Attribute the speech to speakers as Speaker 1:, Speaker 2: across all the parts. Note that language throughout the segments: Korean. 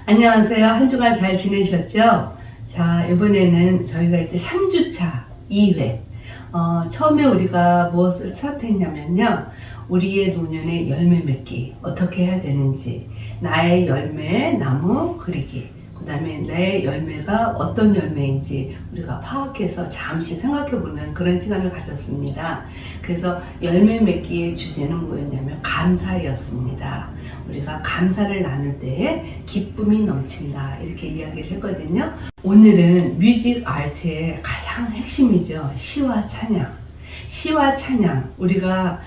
Speaker 1: 안녕하세요. 한 주간 잘 지내셨죠? 자, 이번에는 저희가 이제 3주차 2회. 처음에 우리가 무엇을 스타트했냐면요. 우리의 노년의 열매 맺기. 어떻게 해야 되는지. 나의 열매, 나무 그리기. 그 다음에 내 열매가 어떤 열매인지 우리가 파악해서 잠시 생각해보는 그런 시간을 가졌습니다. 그래서 열매 맺기의 주제는 뭐였냐면 감사였습니다. 우리가 감사를 나눌 때에 기쁨이 넘친다 이렇게 이야기를 했거든요. 오늘은 뮤직 아트의 가장 핵심이죠. 시와 찬양. 시와 찬양, 우리가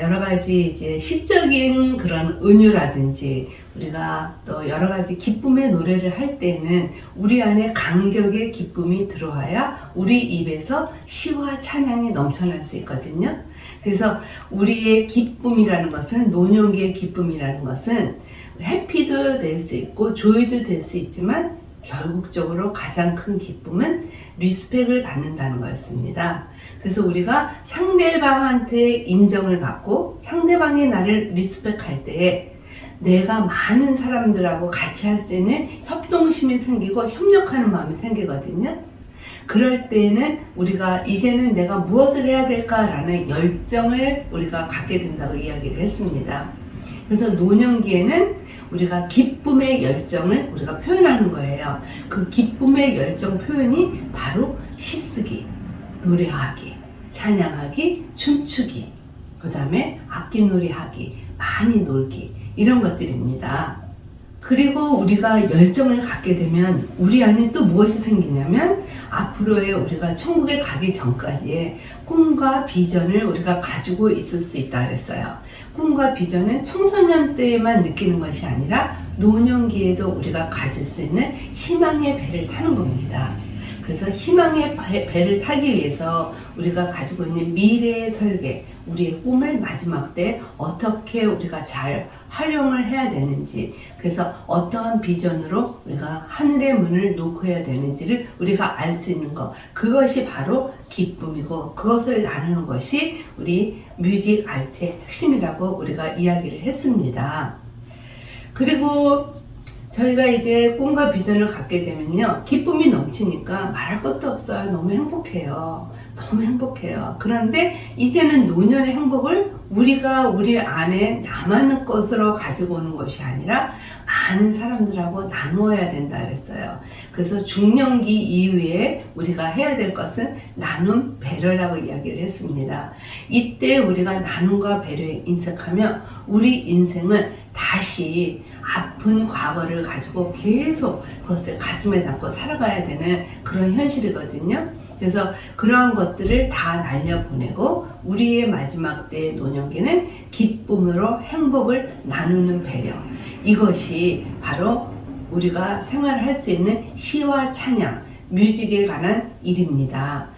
Speaker 1: 여러 가지 이제 시적인 그런 은유라든지 우리가 또 여러 가지 기쁨의 노래를 할 때는 우리 안에 감격의 기쁨이 들어와야 우리 입에서 시와 찬양이 넘쳐날 수 있거든요. 그래서 우리의 기쁨이라는 것은, 노년기의 기쁨이라는 것은 해피도 될 수 있고 조이도 될 수 있지만 결국적으로 가장 큰 기쁨은 리스펙을 받는다는 거였습니다. 그래서 우리가 상대방한테 인정을 받고 상대방이 나를 리스펙할 때에 내가 많은 사람들하고 같이 할 수 있는 협동심이 생기고 협력하는 마음이 생기거든요. 그럴 때에는 우리가 이제는 내가 무엇을 해야 될까라는 열정을 우리가 갖게 된다고 이야기를 했습니다. 그래서 노년기에는 우리가 기쁨의 열정을 우리가 표현하는 거예요. 그 기쁨의 열정 표현이 바로 시쓰기, 노래하기, 찬양하기, 춤추기, 그 다음에 악기놀이하기, 많이 놀기, 이런 것들입니다. 그리고 우리가 열정을 갖게 되면 우리 안에 또 무엇이 생기냐면 앞으로의 우리가 천국에 가기 전까지의 꿈과 비전을 우리가 가지고 있을 수 있다 그랬어요. 꿈과 비전은 청소년 때에만 느끼는 것이 아니라 노년기에도 우리가 가질 수 있는 희망의 배를 타는 겁니다. 그래서 희망의 배를 타기 위해서 우리가 가지고 있는 미래의 설계, 우리의 꿈을 마지막 때 어떻게 우리가 잘 활용을 해야 되는지, 그래서 어떠한 비전으로 우리가 하늘의 문을 놓고 해야 되는지를 우리가 알 수 있는 것, 그것이 바로 기쁨이고 그것을 나누는 것이 우리 뮤직 아트의 핵심이라고 우리가 이야기를 했습니다. 그리고 저희가 이제 꿈과 비전을 갖게 되면요, 기쁨이 넘치니까 말할 것도 없어요. 너무 행복해요. 너무 행복해요. 그런데 이제는 노년의 행복을 우리가 우리 안에 남아있는 것으로 가지고 오는 것이 아니라 많은 사람들하고 나누어야 된다 그랬어요. 그래서 중년기 이후에 우리가 해야 될 것은 나눔 배려라고 이야기를 했습니다. 이때 우리가 나눔과 배려에 인색하면 우리 인생은 다시 아픈 과거를 가지고 계속 그것을 가슴에 담고 살아가야 되는 그런 현실이거든요. 그래서 그러한 것들을 다 날려보내고 우리의 마지막 때의 노년기는 기쁨으로 행복을 나누는 배려, 이것이 바로 우리가 생활을 할 수 있는 시와 찬양, 뮤직에 관한 일입니다.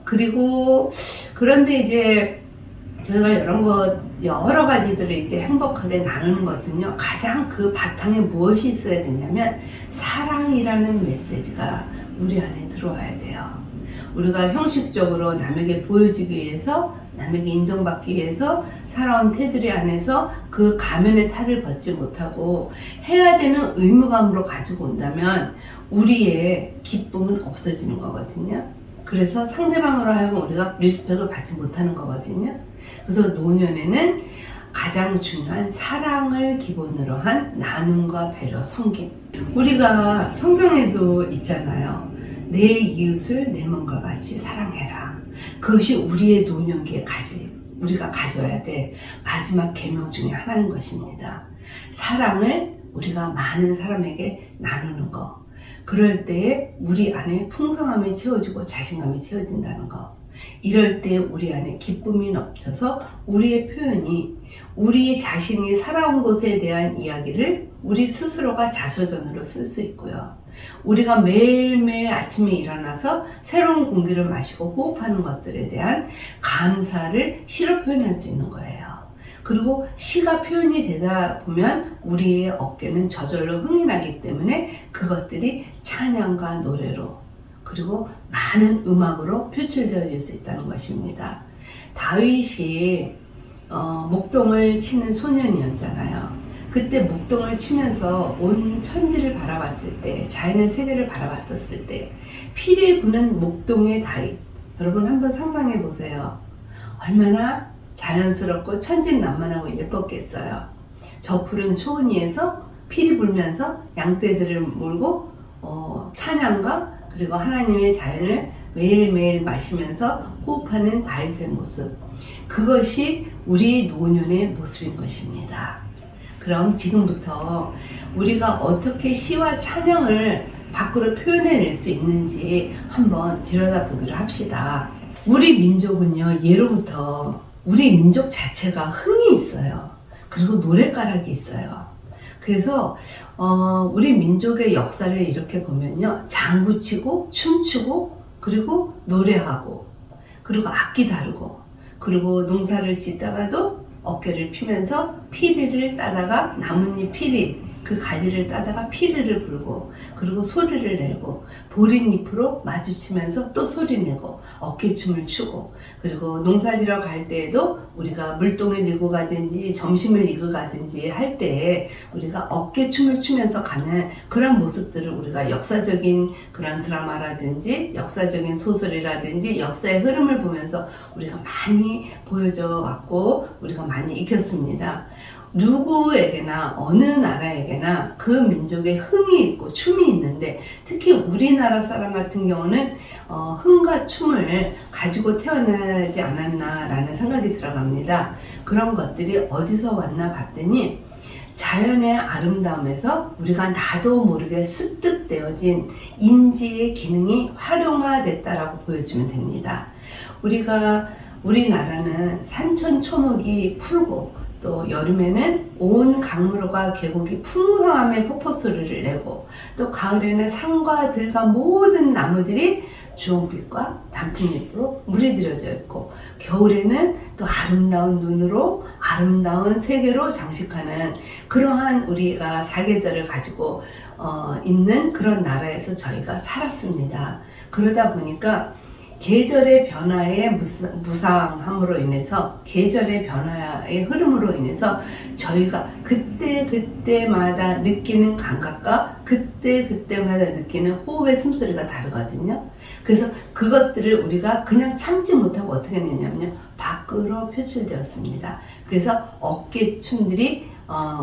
Speaker 1: 그리고 그런데 이제 저희가 여러 가지들을 이제 행복하게 나누는 것은요, 가장 그 바탕에 무엇이 있어야 되냐면 사랑이라는 메시지가 우리 안에 들어와야 돼요. 우리가 형식적으로 남에게 보여지기 위해서, 남에게 인정받기 위해서 살아온 테두리 안에서 그 가면의 탈을 벗지 못하고 해야 되는 의무감으로 가지고 온다면 우리의 기쁨은 없어지는 거거든요. 그래서 상대방으로 하여금 우리가 리스펙을 받지 못하는 거거든요. 그래서 노년에는 가장 중요한 사랑을 기본으로 한 나눔과 배려, 섬김. 우리가 성경에도 있잖아요. 내 이웃을 내 몸과 같이 사랑해라. 그것이 우리의 노년기에 우리가 가져야 될 마지막 계명 중에 하나인 것입니다. 사랑을 우리가 많은 사람에게 나누는 것. 그럴 때에 우리 안에 풍성함이 채워지고 자신감이 채워진다는 것. 이럴 때 우리 안에 기쁨이 넘쳐서 우리의 표현이 우리 자신이 살아온 것에 대한 이야기를 우리 스스로가 자서전으로 쓸 수 있고요. 우리가 매일매일 아침에 일어나서 새로운 공기를 마시고 호흡하는 것들에 대한 감사를 시로 표현할 수 있는 거예요. 그리고 시가 표현이 되다 보면 우리의 어깨는 저절로 흥이 나기 때문에 그것들이 찬양과 노래로 그리고 많은 음악으로 표출되어질 수 있다는 것입니다. 다윗이 목동을 치는 소년이었잖아요. 그때 목동을 치면서 온 천지를 바라봤을 때, 자연의 세계를 바라봤었을 때 피리 부는 목동의 다윗, 여러분 한번 상상해 보세요. 얼마나 자연스럽고 천진난만하고 예뻤겠어요. 저 푸른 초원위에서 피리 불면서 양떼들을 몰고 찬양과 그리고 하나님의 자연을 매일매일 마시면서 호흡하는 다윗의 모습, 그것이 우리 노년의 모습인 것입니다. 그럼 지금부터 우리가 어떻게 시와 찬양을 밖으로 표현해낼 수 있는지 한번 들여다보기로 합시다. 우리 민족은요, 예로부터 우리 민족 자체가 흥이 있어요. 그리고 노랫가락이 있어요. 그래서 우리 민족의 역사를 이렇게 보면요, 장구 치고 춤추고 그리고 노래하고 그리고 악기 다루고 그리고 농사를 짓다가도 어깨를 피면서 피리를 따다가 나뭇잎 피리, 그 가지를 따다가 피리를 불고 그리고 소리를 내고 보릿잎으로 마주치면서 또 소리 내고 어깨춤을 추고, 그리고 농사지러 갈 때에도 우리가 물동을 이고 가든지 점심을 이고 가든지 할 때에 우리가 어깨춤을 추면서 가는 그런 모습들을 우리가 역사적인 그런 드라마라든지 역사적인 소설이라든지 역사의 흐름을 보면서 우리가 많이 보여져 왔고 우리가 많이 익혔습니다. 누구에게나 어느 나라에게나 그 민족의 흥이 있고 춤이 있는데, 특히 우리나라 사람 같은 경우는 흥과 춤을 가지고 태어나지 않았나 라는 생각이 들어갑니다. 그런 것들이 어디서 왔나 봤더니 자연의 아름다움에서 우리가 나도 모르게 습득되어진 인지의 기능이 활용화됐다라고 보여주면 됩니다. 우리나라는 산천초목이 푸르고 또 여름에는 온 강물과 계곡이 풍성함의 폭포 소리를 내고, 또 가을에는 산과 들과 모든 나무들이 주홍빛과 단풍잎으로 물이 들여져 있고, 겨울에는 또 아름다운 눈으로 아름다운 세계로 장식하는 그러한 우리가 사계절을 가지고 있는 그런 나라에서 저희가 살았습니다. 그러다 보니까 계절의 변화의 무상함으로 인해서, 계절의 변화의 흐름으로 인해서 저희가 그때마다 느끼는 감각과 그때마다 느끼는 호흡의 숨소리가 다르거든요. 그래서 그것들을 우리가 그냥 참지 못하고 어떻게 했냐면요, 밖으로 표출되었습니다. 그래서 어깨춤들이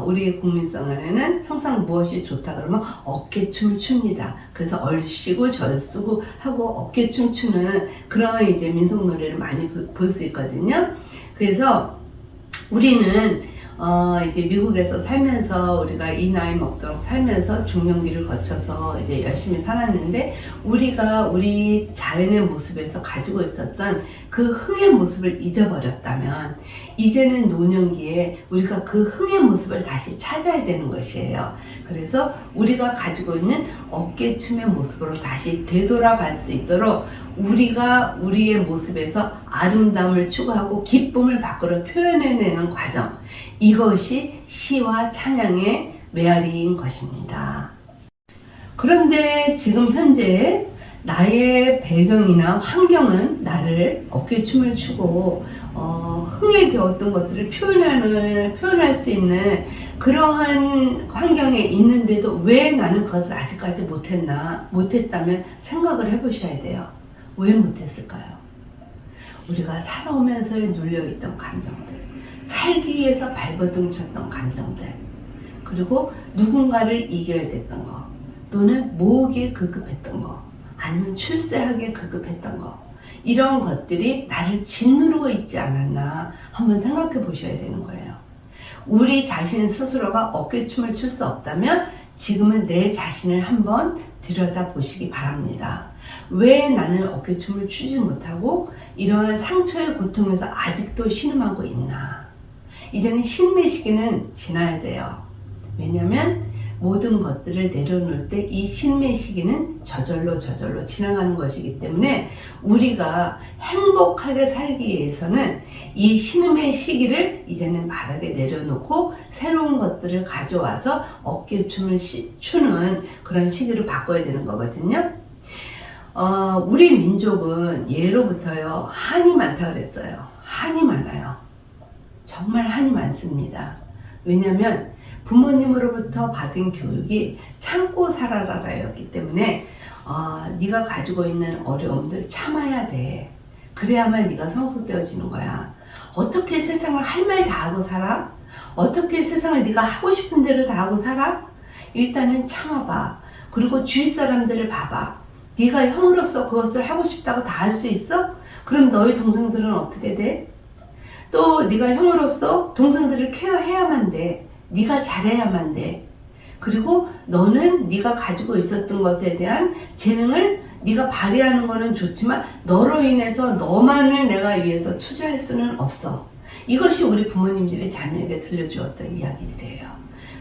Speaker 1: 우리 국민성안에는 항상 무엇이 좋다 그러면 어깨춤을 춥니다. 그래서 얼씨구 절쓰고 하고 어깨춤 추는 그런 이제 민속노래를 많이 볼 수 있거든요. 그래서 우리는 이제 미국에서 살면서 우리가 이 나이 먹도록 살면서 중년기를 거쳐서 이제 열심히 살았는데, 우리가 우리 자연의 모습에서 가지고 있었던 그 흥의 모습을 잊어버렸다면 이제는 노년기에 우리가 그 흥의 모습을 다시 찾아야 되는 것이에요. 그래서 우리가 가지고 있는 어깨춤의 모습으로 다시 되돌아갈 수 있도록 우리가 우리의 모습에서 아름다움을 추구하고 기쁨을 밖으로 표현해내는 과정, 이것이 시와 찬양의 메아리인 것입니다. 그런데 지금 현재 나의 배경이나 환경은 나를 어깨춤을 추고 흥에 겨웠던 것들을 표현할 수 있는 그러한 환경에 있는데도 왜 나는 그것을 아직까지 못했다면 생각을 해보셔야 돼요. 왜 못했을까요? 우리가 살아오면서에 눌려있던 감정들, 살기 위해서 발버둥 쳤던 감정들, 그리고 누군가를 이겨야 됐던 거, 또는 모으기에 급급했던 거, 아니면 출세하기에 급급했던 거, 이런 것들이 나를 짓누르고 있지 않았나 한번 생각해 보셔야 되는 거예요. 우리 자신 스스로가 어깨춤을 출 수 없다면 지금은 내 자신을 한번 들여다 보시기 바랍니다. 왜 나는 어깨춤을 추지 못하고 이러한 상처의 고통에서 아직도 신음하고 있나? 이제는 신음의 시기는 지나야 돼요. 왜냐면 모든 것들을 내려놓을 때 이 신음의 시기는 저절로 지나가는 것이기 때문에 우리가 행복하게 살기 위해서는 이 신음의 시기를 이제는 바닥에 내려놓고 새로운 것들을 가져와서 어깨춤을 추는 그런 시기로 바꿔야 되는 거거든요. 우리 민족은 예로부터요 한이 많다 그랬어요. 한이 많아요. 정말 한이 많습니다. 왜냐하면 부모님으로부터 받은 교육이 참고 살아라였기 때문에 네가 가지고 있는 어려움들 참아야 돼. 그래야만 네가 성숙되어지는 거야. 어떻게 세상을 할 말 다 하고 살아? 어떻게 세상을 네가 하고 싶은 대로 다 하고 살아? 일단은 참아봐. 그리고 주위 사람들을 봐봐. 네가 형으로서 그것을 하고 싶다고 다 할 수 있어? 그럼 너희 동생들은 어떻게 돼? 또 네가 형으로서 동생들을 케어해야만 돼. 네가 잘해야만 돼. 그리고 너는 네가 가지고 있었던 것에 대한 재능을 네가 발휘하는 거는 좋지만 너로 인해서 너만을 내가 위해서 투자할 수는 없어. 이것이 우리 부모님들이 자녀에게 들려주었던 이야기들이에요.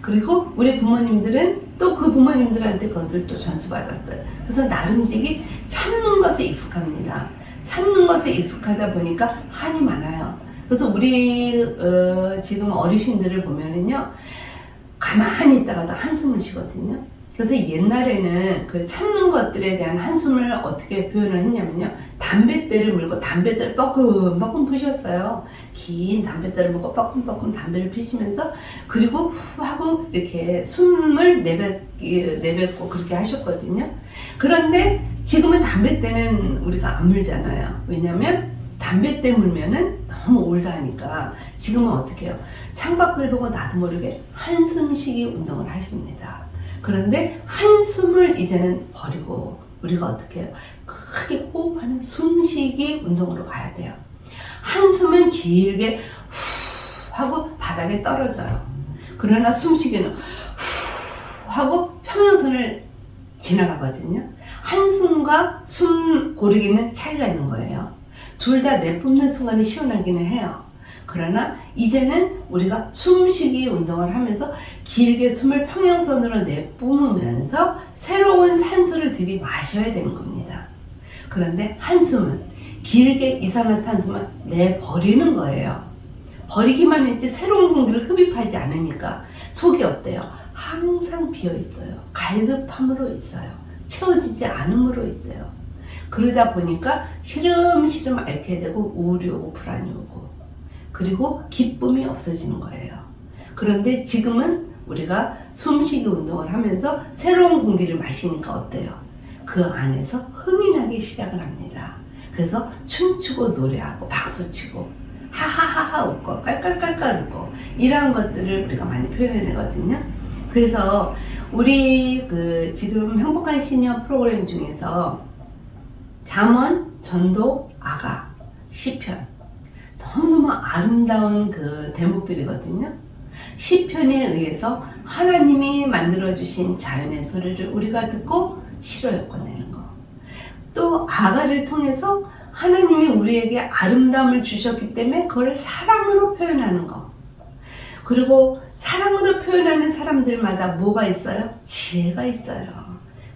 Speaker 1: 그리고 우리 부모님들은 또 그 부모님들한테 그것을 또 전수받았어요. 그래서 나름대로 참는 것에 익숙합니다. 참는 것에 익숙하다 보니까 한이 많아요. 그래서 우리 지금 어르신들을 보면은요 가만히 있다가도 한숨을 쉬거든요. 그래서 옛날에는 그 참는 것들에 대한 한숨을 어떻게 표현을 했냐면요, 담뱃대를 물고 담뱃대를 뻐끔뻐끔 피셨어요. 긴 담뱃대를 물고 뻐끔뻐끔 담배를 피시면서 그리고 후 하고 이렇게 숨을 내뱉고 그렇게 하셨거든요. 그런데 지금은 담뱃대는 우리가 안 물잖아요. 왜냐면 담뱃대 물면은 너무 올드하니까 지금은 어떻게 해요? 창밖을 보고 나도 모르게 한숨 쉬기 운동을 하십니다. 그런데 한숨을 이제는 버리고 우리가 어떻게 해요? 크게 호흡하는 숨쉬기 운동으로 가야 돼요. 한숨은 길게 후 하고 바닥에 떨어져요. 그러나 숨쉬기는 후 하고 평행선을 지나가거든요. 한숨과 숨 고르기는 차이가 있는 거예요. 둘 다 내뿜는 순간에 시원하기는 해요. 그러나 이제는 우리가 숨쉬기 운동을 하면서 길게 숨을 평행선으로 내뿜으면서 새로운 산소를 들이마셔야 되는 겁니다. 그런데 한숨은 길게 이산화탄소만 내버리는 거예요. 버리기만 했지 새로운 공기를 흡입하지 않으니까 속이 어때요? 항상 비어있어요. 갈급함으로 있어요. 채워지지 않음으로 있어요. 그러다 보니까 시름시름 앓게 되고 우울이 오고 불안이 오고 그리고 기쁨이 없어지는 거예요. 그런데 지금은 우리가 숨쉬기 운동을 하면서 새로운 공기를 마시니까 어때요? 그 안에서 흥이 나기 시작을 합니다. 그래서 춤추고 노래하고 박수치고 하하하하 웃고 깔깔깔깔 웃고 이러한 것들을 우리가 많이 표현해내거든요. 그래서 우리 지금 행복한 시니어 프로그램 중에서 잠언, 전도, 아가, 시편 너무너무 아름다운 그 대목들이거든요. 시편에 의해서 하나님이 만들어주신 자연의 소리를 우리가 듣고 시로 엮어내는 거. 또 아가를 통해서 하나님이 우리에게 아름다움을 주셨기 때문에 그걸 사랑으로 표현하는 거. 그리고 사랑으로 표현하는 사람들마다 뭐가 있어요? 지혜가 있어요.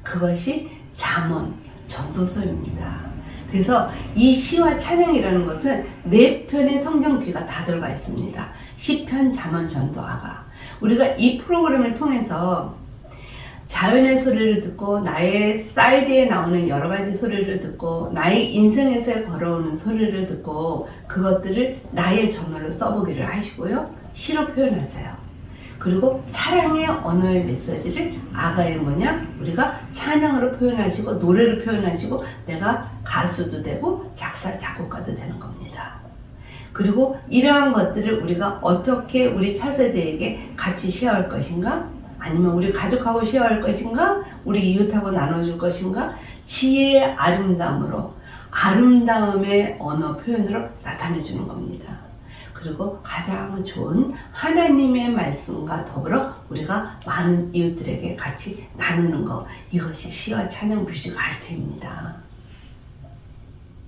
Speaker 1: 그것이 잠언, 전도서입니다. 그래서 이 시와 찬양이라는 것은 4편의 성경귀가 다 들어가 있습니다. 시편, 잠언, 전도, 아가. 우리가 이 프로그램을 통해서 자연의 소리를 듣고 나의 사이드에 나오는 여러 가지 소리를 듣고 나의 인생에서 걸어오는 소리를 듣고 그것들을 나의 저널로 써보기를 하시고요. 시로 표현하세요. 그리고 사랑의 언어의 메시지를 아가의 뭐냐? 우리가 찬양으로 표현하시고 노래로 표현하시고 내가 가수도 되고 작사, 작곡가도 되는 겁니다. 그리고 이러한 것들을 우리가 어떻게 우리 차세대에게 같이 쉐어할 것인가? 아니면 우리 가족하고 쉐어할 것인가? 우리 이웃하고 나눠줄 것인가? 지혜의 아름다움으로 아름다움의 언어 표현으로 나타내주는 겁니다. 그리고 가장 좋은 하나님의 말씀과 더불어 우리가 많은 이웃들에게 같이 나누는 것, 이것이 시와 찬양 뮤직 아트입니다.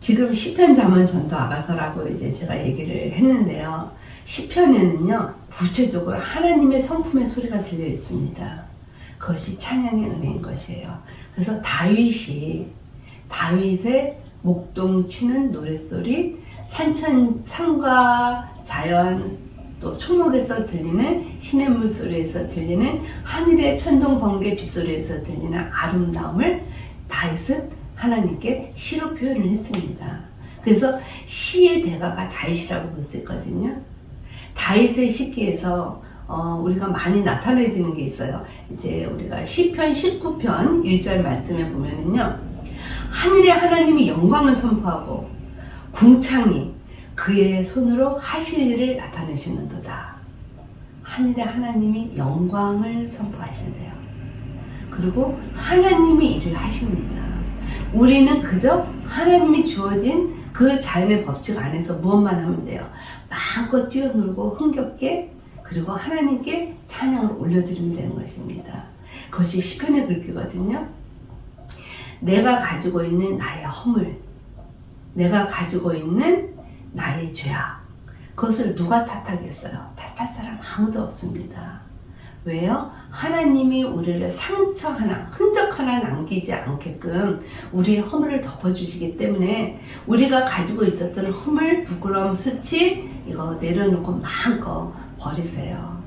Speaker 1: 지금 시편, 잠언, 전도, 아가서라고 이제 제가 얘기를 했는데요. 시편에는요 구체적으로 하나님의 성품의 소리가 들려 있습니다. 그것이 찬양의 은혜인 것이에요. 그래서 다윗의 목동치는 노랫소리, 산과 자연, 또 초목에서 들리는 시냇물 소리에서 들리는 하늘의 천둥 번개 빗소리에서 들리는 아름다움을 다윗은 하나님께 시로 표현을 했습니다. 그래서 시의 대가가 다윗이라고 볼 수 있거든요. 다윗의 시기에서 우리가 많이 나타내지는 게 있어요. 이제 우리가 시편 19편 1절 말씀에 보면은요, 하늘의 하나님이 영광을 선포하고 궁창이 그의 손으로 하실 일을 나타내시는도다. 하늘의 하나님이 영광을 선포하신대요. 그리고 하나님이 일을 하십니다. 우리는 그저 하나님이 주어진 그 자연의 법칙 안에서 무엇만 하면 돼요. 마음껏 뛰어놀고 흥겹게, 그리고 하나님께 찬양을 올려드리면 되는 것입니다. 그것이 시편의 글귀거든요. 내가 가지고 있는 나의 허물, 내가 가지고 있는 나의 죄악, 그것을 누가 탓하겠어요? 탓할 사람 아무도 없습니다. 왜요? 하나님이 우리를 상처 하나, 흔적 하나 남기지 않게끔 우리의 허물을 덮어주시기 때문에 우리가 가지고 있었던 허물, 부끄러움, 수치, 이거 내려놓고 마음껏 버리세요.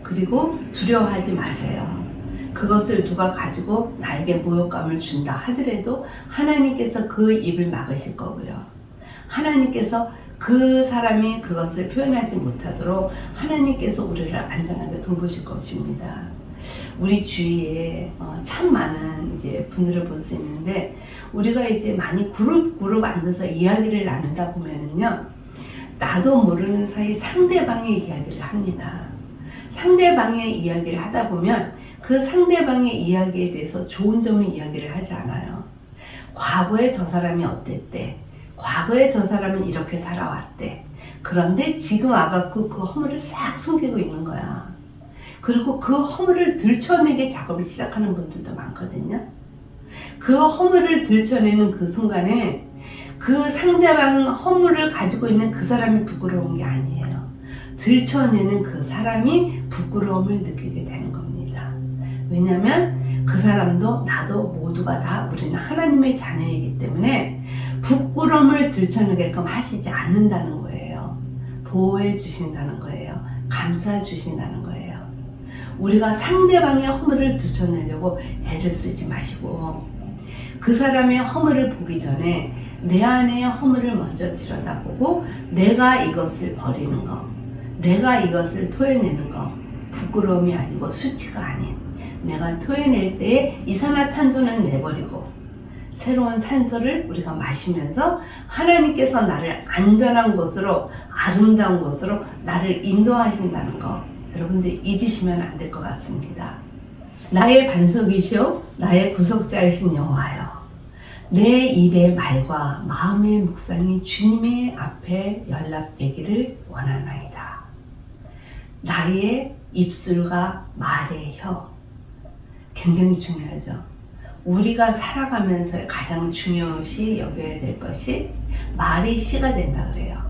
Speaker 1: 그리고 두려워하지 마세요. 그것을 누가 가지고 나에게 모욕감을 준다 하더라도 하나님께서 그 입을 막으실 거고요. 하나님께서 그 사람이 그것을 표현하지 못하도록 하나님께서 우리를 안전하게 돌보실 것입니다. 우리 주위에 참 많은 이제 분들을 볼 수 있는데, 우리가 이제 많이 그룹 앉아서 이야기를 나누다 보면은요, 나도 모르는 사이 상대방의 이야기를 합니다. 상대방의 이야기를 하다 보면 그 상대방의 이야기에 대해서 좋은 점을 이야기를 하지 않아요. 과거에 저 사람이 어땠대, 과거에 저 사람은 이렇게 살아왔대. 그런데 지금 와갖고 그 허물을 싹 숨기고 있는 거야. 그리고 그 허물을 들춰내게 작업을 시작하는 분들도 많거든요. 그 허물을 들춰내는 그 순간에 그 상대방 허물을 가지고 있는 그 사람이 부끄러운 게 아니에요. 들춰내는 그 사람이 부끄러움을 느끼게 되는 겁니다. 왜냐하면 그 사람도 나도 모두가 다 우리는 하나님의 자녀이기 때문에 부끄러움을 들춰내게끔 하시지 않는다는 거예요. 보호해 주신다는 거예요. 감싸 주신다는 거예요. 우리가 상대방의 허물을 들춰내려고 애를 쓰지 마시고, 그 사람의 허물을 보기 전에 내 안의 허물을 먼저 들여다보고 내가 이것을 버리는 거, 내가 이것을 토해내는 거, 부끄러움이 아니고 수치가 아닌, 내가 토해낼 때에 이산화탄소는 내버리고 새로운 산소를 우리가 마시면서 하나님께서 나를 안전한 곳으로, 아름다운 곳으로 나를 인도하신다는 거, 여러분들 잊으시면 안 될 것 같습니다. 나의 반석이시오 나의 구속자이신 여호와여, 내 입의 말과 마음의 묵상이 주님의 앞에 연락되기를 원하나이다. 나의 입술과 말의 혀, 굉장히 중요하죠. 우리가 살아가면서 가장 중요시 여겨야 될 것이 말이 씨가 된다 그래요.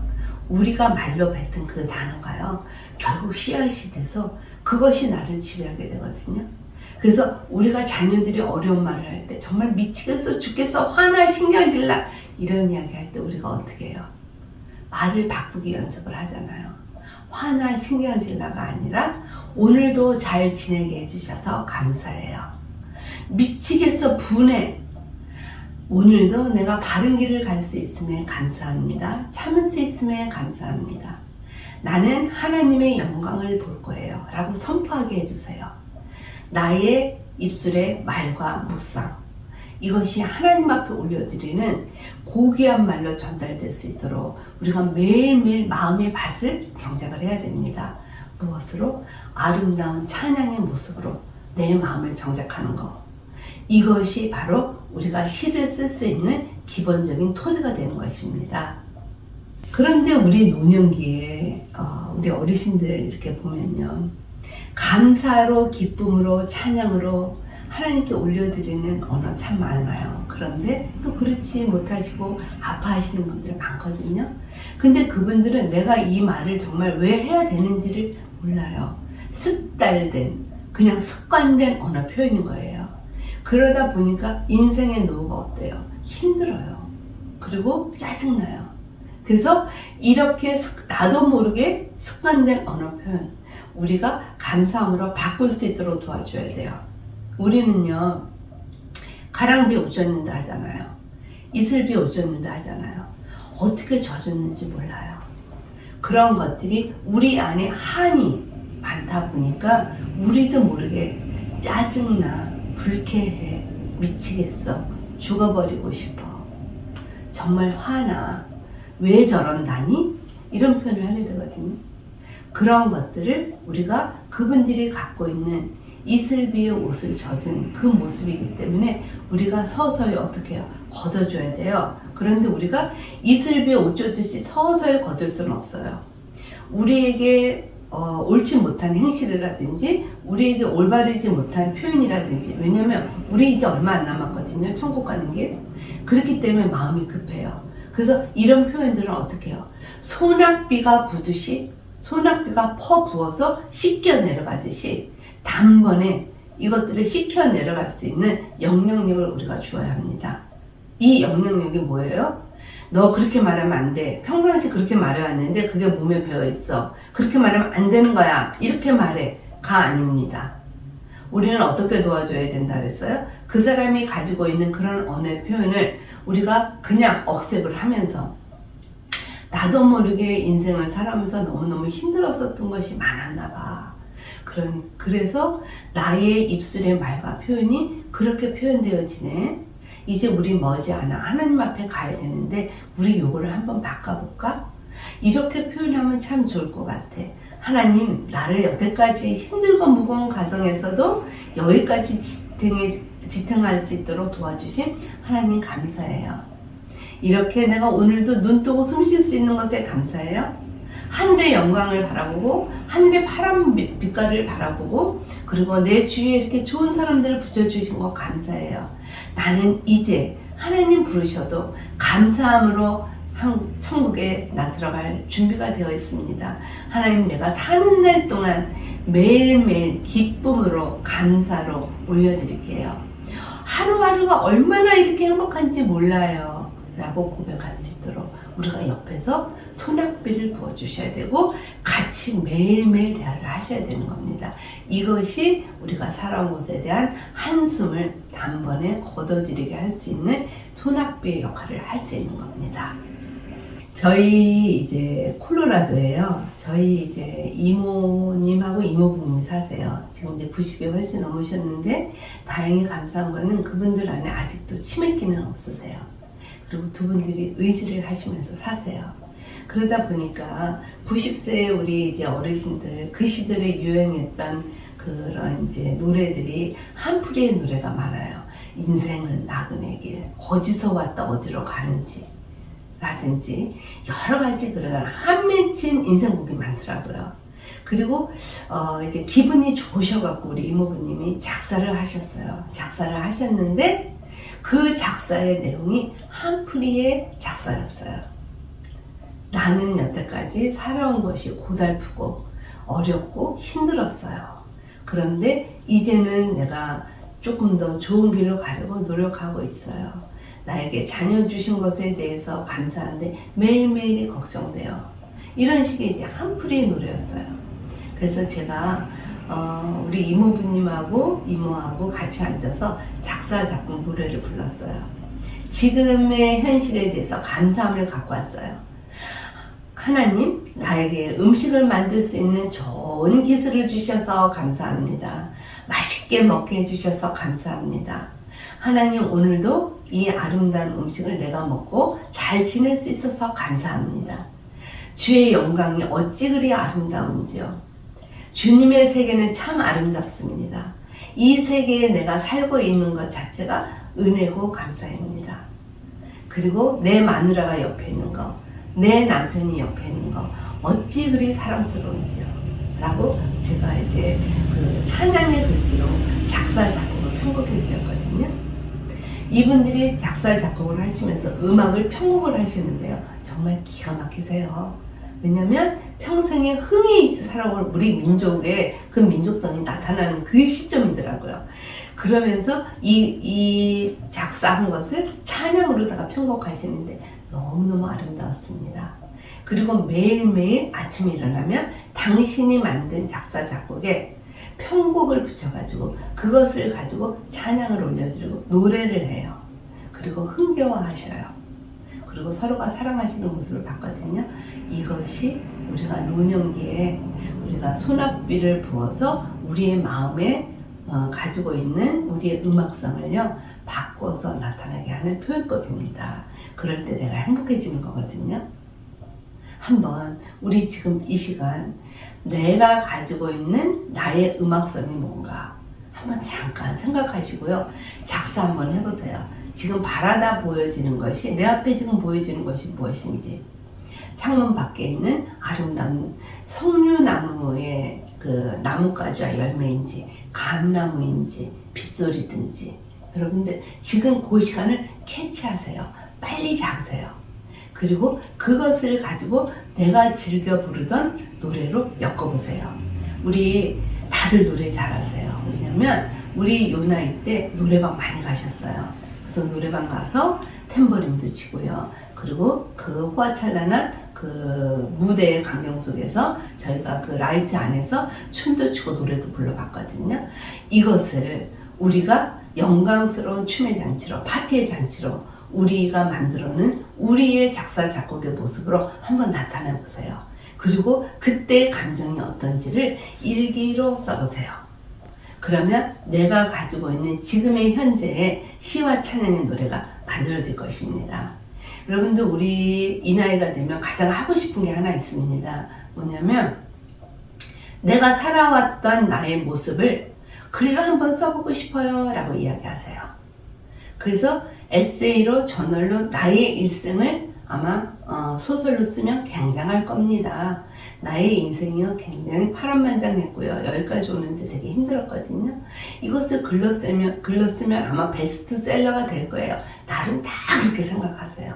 Speaker 1: 우리가 말로 뱉은 그 단어가요, 결국 씨앗이 돼서 그것이 나를 지배하게 되거든요. 그래서 우리가 자녀들이 어려운 말을 할 때 정말 미치겠어, 죽겠어, 화나, 신경질나 이런 이야기 할 때 우리가 어떻게 해요? 말을 바꾸기 연습을 하잖아요. 화나, 신경질나가 아니라 오늘도 잘 지내게 해주셔서 감사해요. 미치겠어, 분해. 오늘도 내가 바른 길을 갈 수 있음에 감사합니다. 참을 수 있음에 감사합니다. 나는 하나님의 영광을 볼 거예요 라고 선포하게 해주세요. 나의 입술의 말과 묵상, 이것이 하나님 앞에 올려드리는 고귀한 말로 전달될 수 있도록 우리가 매일매일 마음의 밭을 경작을 해야 됩니다. 무엇으로? 아름다운 찬양의 모습으로 내 마음을 경작하는 것, 이것이 바로 우리가 시를 쓸 수 있는 기본적인 토대가 되는 것입니다. 그런데 우리 노년기에 우리 어르신들 이렇게 보면요, 감사로, 기쁨으로, 찬양으로 하나님께 올려드리는 언어 참 많아요. 그런데 또 그렇지 못하시고 아파하시는 분들 많거든요. 근데 그분들은 내가 이 말을 정말 왜 해야 되는지를 몰라요. 습달된 그냥 습관된 언어 표현인 거예요. 그러다 보니까 인생의 노후가 어때요? 힘들어요. 그리고 짜증나요. 그래서 이렇게 나도 모르게 습관된 언어 표현, 우리가 감사함으로 바꿀 수 있도록 도와줘야 돼요. 우리는요, 가랑비 오셨는데 하잖아요. 이슬비 오셨는데 하잖아요. 어떻게 젖었는지 몰라요. 그런 것들이 우리 안에 한이 많다 보니까 우리도 모르게 짜증나, 불쾌해, 미치겠어, 죽어버리고 싶어, 정말 화나, 왜 저런다니? 이런 표현을 하게 되거든요. 그런 것들을 우리가 그분들이 갖고 있는 이슬비의 옷을 젖은 그 모습이기 때문에 우리가 서서히 어떻게 해요? 걷어줘야 돼요. 그런데 우리가 이슬비의 옷 젖듯이 서서히 걷을 수는 없어요. 우리에게 옳지 못한 행실이라든지 우리에게 올바르지 못한 표현이라든지, 왜냐면 우리 이제 얼마 안 남았거든요, 천국 가는 게. 그렇기 때문에 마음이 급해요. 그래서 이런 표현들은 어떻게 해요? 소낙비가 부듯이, 소낙비가 퍼 부어서 씻겨 내려가듯이 단번에 이것들을 씻겨 내려갈 수 있는 영향력을 우리가 주어야 합니다. 이 영향력이 뭐예요? 너 그렇게 말하면 안 돼. 평상시 그렇게 말해왔는데 그게 몸에 배어있어. 그렇게 말하면 안 되는 거야. 이렇게 말해. 가 아닙니다. 우리는 어떻게 도와줘야 된다 그랬어요? 그 사람이 가지고 있는 그런 언어의 표현을 우리가 그냥 억셉을 하면서, 나도 모르게 인생을 살아가면서 너무너무 힘들었었던 것이 많았나 봐. 그래서 나의 입술의 말과 표현이 그렇게 표현되어지네. 이제 우리 머지않아 하나님 앞에 가야 되는데 우리 요거를 한번 바꿔볼까? 이렇게 표현하면 참 좋을 것 같아. 하나님, 나를 여태까지 힘들고 무거운 가정에서도 여기까지 지탱할 수 있도록 도와주신 하나님 감사해요. 이렇게 내가 오늘도 눈 뜨고 숨 쉴 수 있는 것에 감사해요. 하늘의 영광을 바라보고 하늘의 파란 빛깔을 바라보고, 그리고 내 주위에 이렇게 좋은 사람들을 붙여주신 거 감사해요. 나는 이제 하나님 부르셔도 감사함으로 천국에 나 들어갈 준비가 되어 있습니다. 하나님, 내가 사는 날 동안 매일매일 기쁨으로 감사로 올려드릴게요. 하루하루가 얼마나 이렇게 행복한지 몰라요 라고 고백할 수 있도록 우리가 옆에서 소낙비를 부어주셔야 되고 같이 매일매일 대화를 하셔야 되는 겁니다. 이것이 우리가 살아온 것에 대한 한숨을 단번에 걷어들이게 할 수 있는 소낙비의 역할을 할 수 있는 겁니다. 저희 이제 콜로라도에요. 저희 이제 이모님하고 이모부님이 사세요. 지금 이제 90이 훨씬 넘으셨는데 다행히 감사한 거는 그분들 안에 아직도 치매기는 없으세요. 그리고 두 분들이 의지를 하시면서 사세요. 그러다 보니까 90세의 우리 이제 어르신들, 그 시절에 유행했던 그런 이제 노래들이 한풀이의 노래가 많아요. 인생은 나그네 길, 어디서 왔다 어디로 가는지 라든지 여러 가지 그런 한 맺힌 인생곡이 많더라고요. 그리고 이제 기분이 좋으셔갖고 우리 이모부님이 작사를 하셨어요. 작사를 하셨는데 그 작사의 내용이 한풀이의 작사였어요. 나는 여태까지 살아온 것이 고달프고 어렵고 힘들었어요. 그런데 이제는 내가 조금 더 좋은 길로 가려고 노력하고 있어요. 나에게 자녀 주신 것에 대해서 감사한데 매일매일이 걱정돼요. 이런 식의 이제 한풀이의 노래였어요. 그래서 제가 우리 이모부님하고 이모하고 같이 앉아서 작사 작곡 노래를 불렀어요. 지금의 현실에 대해서 감사함을 갖고 왔어요. 하나님, 나에게 음식을 만들 수 있는 좋은 기술을 주셔서 감사합니다. 맛있게 먹게 해주셔서 감사합니다. 하나님, 오늘도 이 아름다운 음식을 내가 먹고 잘 지낼 수 있어서 감사합니다. 주의 영광이 어찌 그리 아름다운지요. 주님의 세계는 참 아름답습니다. 이 세계에 내가 살고 있는 것 자체가 은혜고 감사입니다. 그리고 내 마누라가 옆에 있는 거, 내 남편이 옆에 있는 거 어찌 그리 사랑스러운지요 라고 제가 이제 그 찬양의 글귀로 작사 작곡을 편곡해 드렸거든요. 이분들이 작사 작곡을 하시면서 음악을 편곡을 하시는데요, 정말 기가 막히세요. 왜냐면 평생에 흥이 살아올 우리 민족의 그 민족성이 나타나는 그 시점이더라고요. 그러면서 이 작사한 것을 찬양으로다가 편곡하시는데 너무너무 아름다웠습니다. 그리고 매일매일 아침에 일어나면 당신이 만든 작사 작곡에 편곡을 붙여가지고 그것을 가지고 찬양을 올려드리고 노래를 해요. 그리고 흥겨워하셔요. 그리고 서로가 사랑하시는 모습을 봤거든요. 이것이 우리가 노년기에 우리가 소낙비를 부어서 우리의 마음에 가지고 있는 우리의 음악성을요 바꿔서 나타나게 하는 표현법입니다. 그럴 때 내가 행복해지는 거거든요. 한번 우리 지금 이 시간 내가 가지고 있는 나의 음악성이 뭔가 한번 잠깐 생각하시고요. 작사 한번 해보세요. 지금 바라다 보여지는 것이 내 앞에 지금 보여지는 것이 무엇인지, 창문 밖에 있는 아름다운 석류나무의 그 나뭇가지와 열매인지, 감나무인지, 빗소리든지, 여러분들 지금 그 시간을 캐치하세요. 빨리 잡으세요. 그리고 그것을 가지고 내가 즐겨 부르던 노래로 엮어보세요. 우리 다들 노래 잘하세요. 왜냐면 우리 요 나이 때 노래방 많이 가셨어요. 그래서 노래방 가서 탬버린도 치고요. 그리고 그 호화찬란한 그 무대의 광경 속에서 저희가 그 라이트 안에서 춤도 추고 노래도 불러봤거든요. 이것을 우리가 영광스러운 춤의 잔치로, 파티의 잔치로 우리가 만들어낸 우리의 작사 작곡의 모습으로 한번 나타내 보세요. 그리고 그때의 감정이 어떤지를 일기로 써보세요. 그러면 내가 가지고 있는 지금의 현재의 시와 찬양의 노래가 만들어질 것입니다. 여러분들 우리 이 나이가 되면 가장 하고 싶은 게 하나 있습니다. 뭐냐면 내가 살아왔던 나의 모습을 글로 한번 써보고 싶어요 라고 이야기하세요. 그래서 에세이로 저널로 나의 일생을 아마 소설로 쓰면 굉장할 겁니다. 나의 인생이요 굉장히 파란만장했고요. 여기까지 오는데 되게 힘들었거든요. 이것을 글로 쓰면 아마 베스트셀러가 될 거예요. 나름 다 그렇게 생각하세요.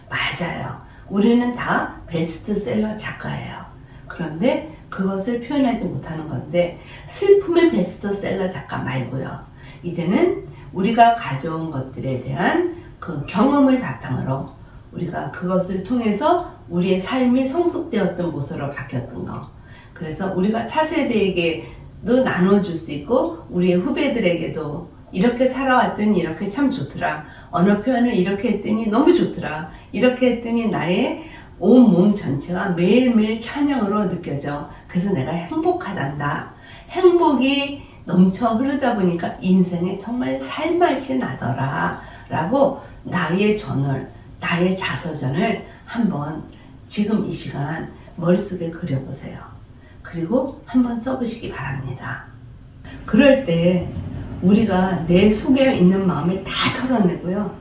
Speaker 1: 맞아요. 우리는 다 베스트셀러 작가예요. 그런데 그것을 표현하지 못하는 건데 슬픔의 베스트셀러 작가 말고요. 이제는 우리가 가져온 것들에 대한 그 경험을 바탕으로 우리가 그것을 통해서 우리의 삶이 성숙되었던 모습으로 바뀌었던 거. 그래서 우리가 차세대에게도 나눠줄 수 있고 우리의 후배들에게도 이렇게 살아왔더니 이렇게 참 좋더라. 언어 표현을 이렇게 했더니 너무 좋더라. 이렇게 했더니 나의 온 몸 전체가 매일매일 찬양으로 느껴져. 그래서 내가 행복하단다. 행복이 넘쳐 흐르다 보니까 인생에 정말 살맛이 나더라 라고 나의 저널, 나의 자서전을 한번 지금 이 시간 머릿속에 그려보세요. 그리고 한번 써보시기 바랍니다. 그럴 때 우리가 내 속에 있는 마음을 다 털어내고요.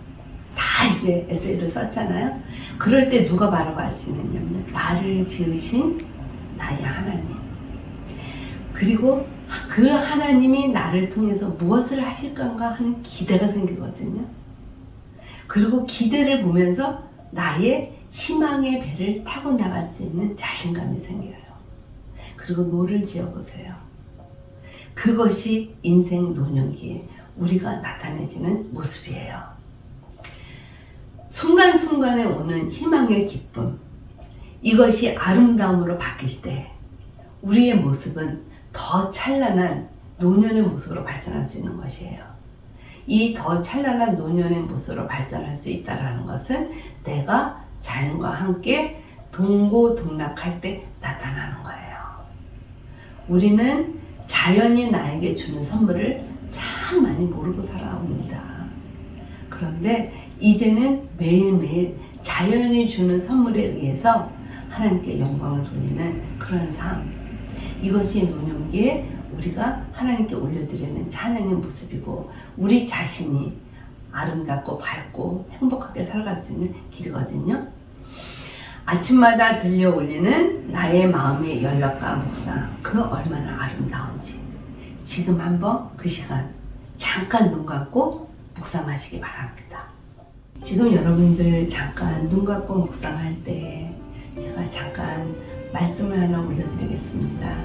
Speaker 1: 다 이제 에세이를 썼잖아요. 그럴 때 누가 바라봐지느냐면 나를 지으신 나의 하나님. 그리고 그 하나님이 나를 통해서 무엇을 하실 건가 하는 기대가 생기거든요. 그리고 기대를 보면서 나의 희망의 배를 타고 나갈 수 있는 자신감이 생겨요. 그리고 노를 지어보세요. 그것이 인생 노년기에 우리가 나타내지는 모습이에요. 순간순간에 오는 희망의 기쁨, 이것이 아름다움으로 바뀔 때 우리의 모습은 더 찬란한 노년의 모습으로 발전할 수 있는 것이에요. 이 더 찬란한 노년의 모습으로 발전할 수 있다는 것은 내가 자연과 함께 동고동락할 때 나타나는 거예요. 우리는 자연이 나에게 주는 선물을 참 많이 모르고 살아옵니다. 그런데 이제는 매일매일 자연이 주는 선물에 의해서 하나님께 영광을 돌리는 그런 삶, 이것이 노년기에 우리가 하나님께 올려드리는 찬양의 모습이고 우리 자신이 아름답고 밝고 행복하게 살아갈 수 있는 길이거든요. 아침마다 들려 올리는 나의 마음의 연락과 묵상, 그 얼마나 아름다운지 지금 한번 그 시간 잠깐 눈 감고 묵상하시기 바랍니다. 지금 여러분들 잠깐 눈 감고 묵상할 때 제가 잠깐 말씀을 하나 올려드리겠습니다.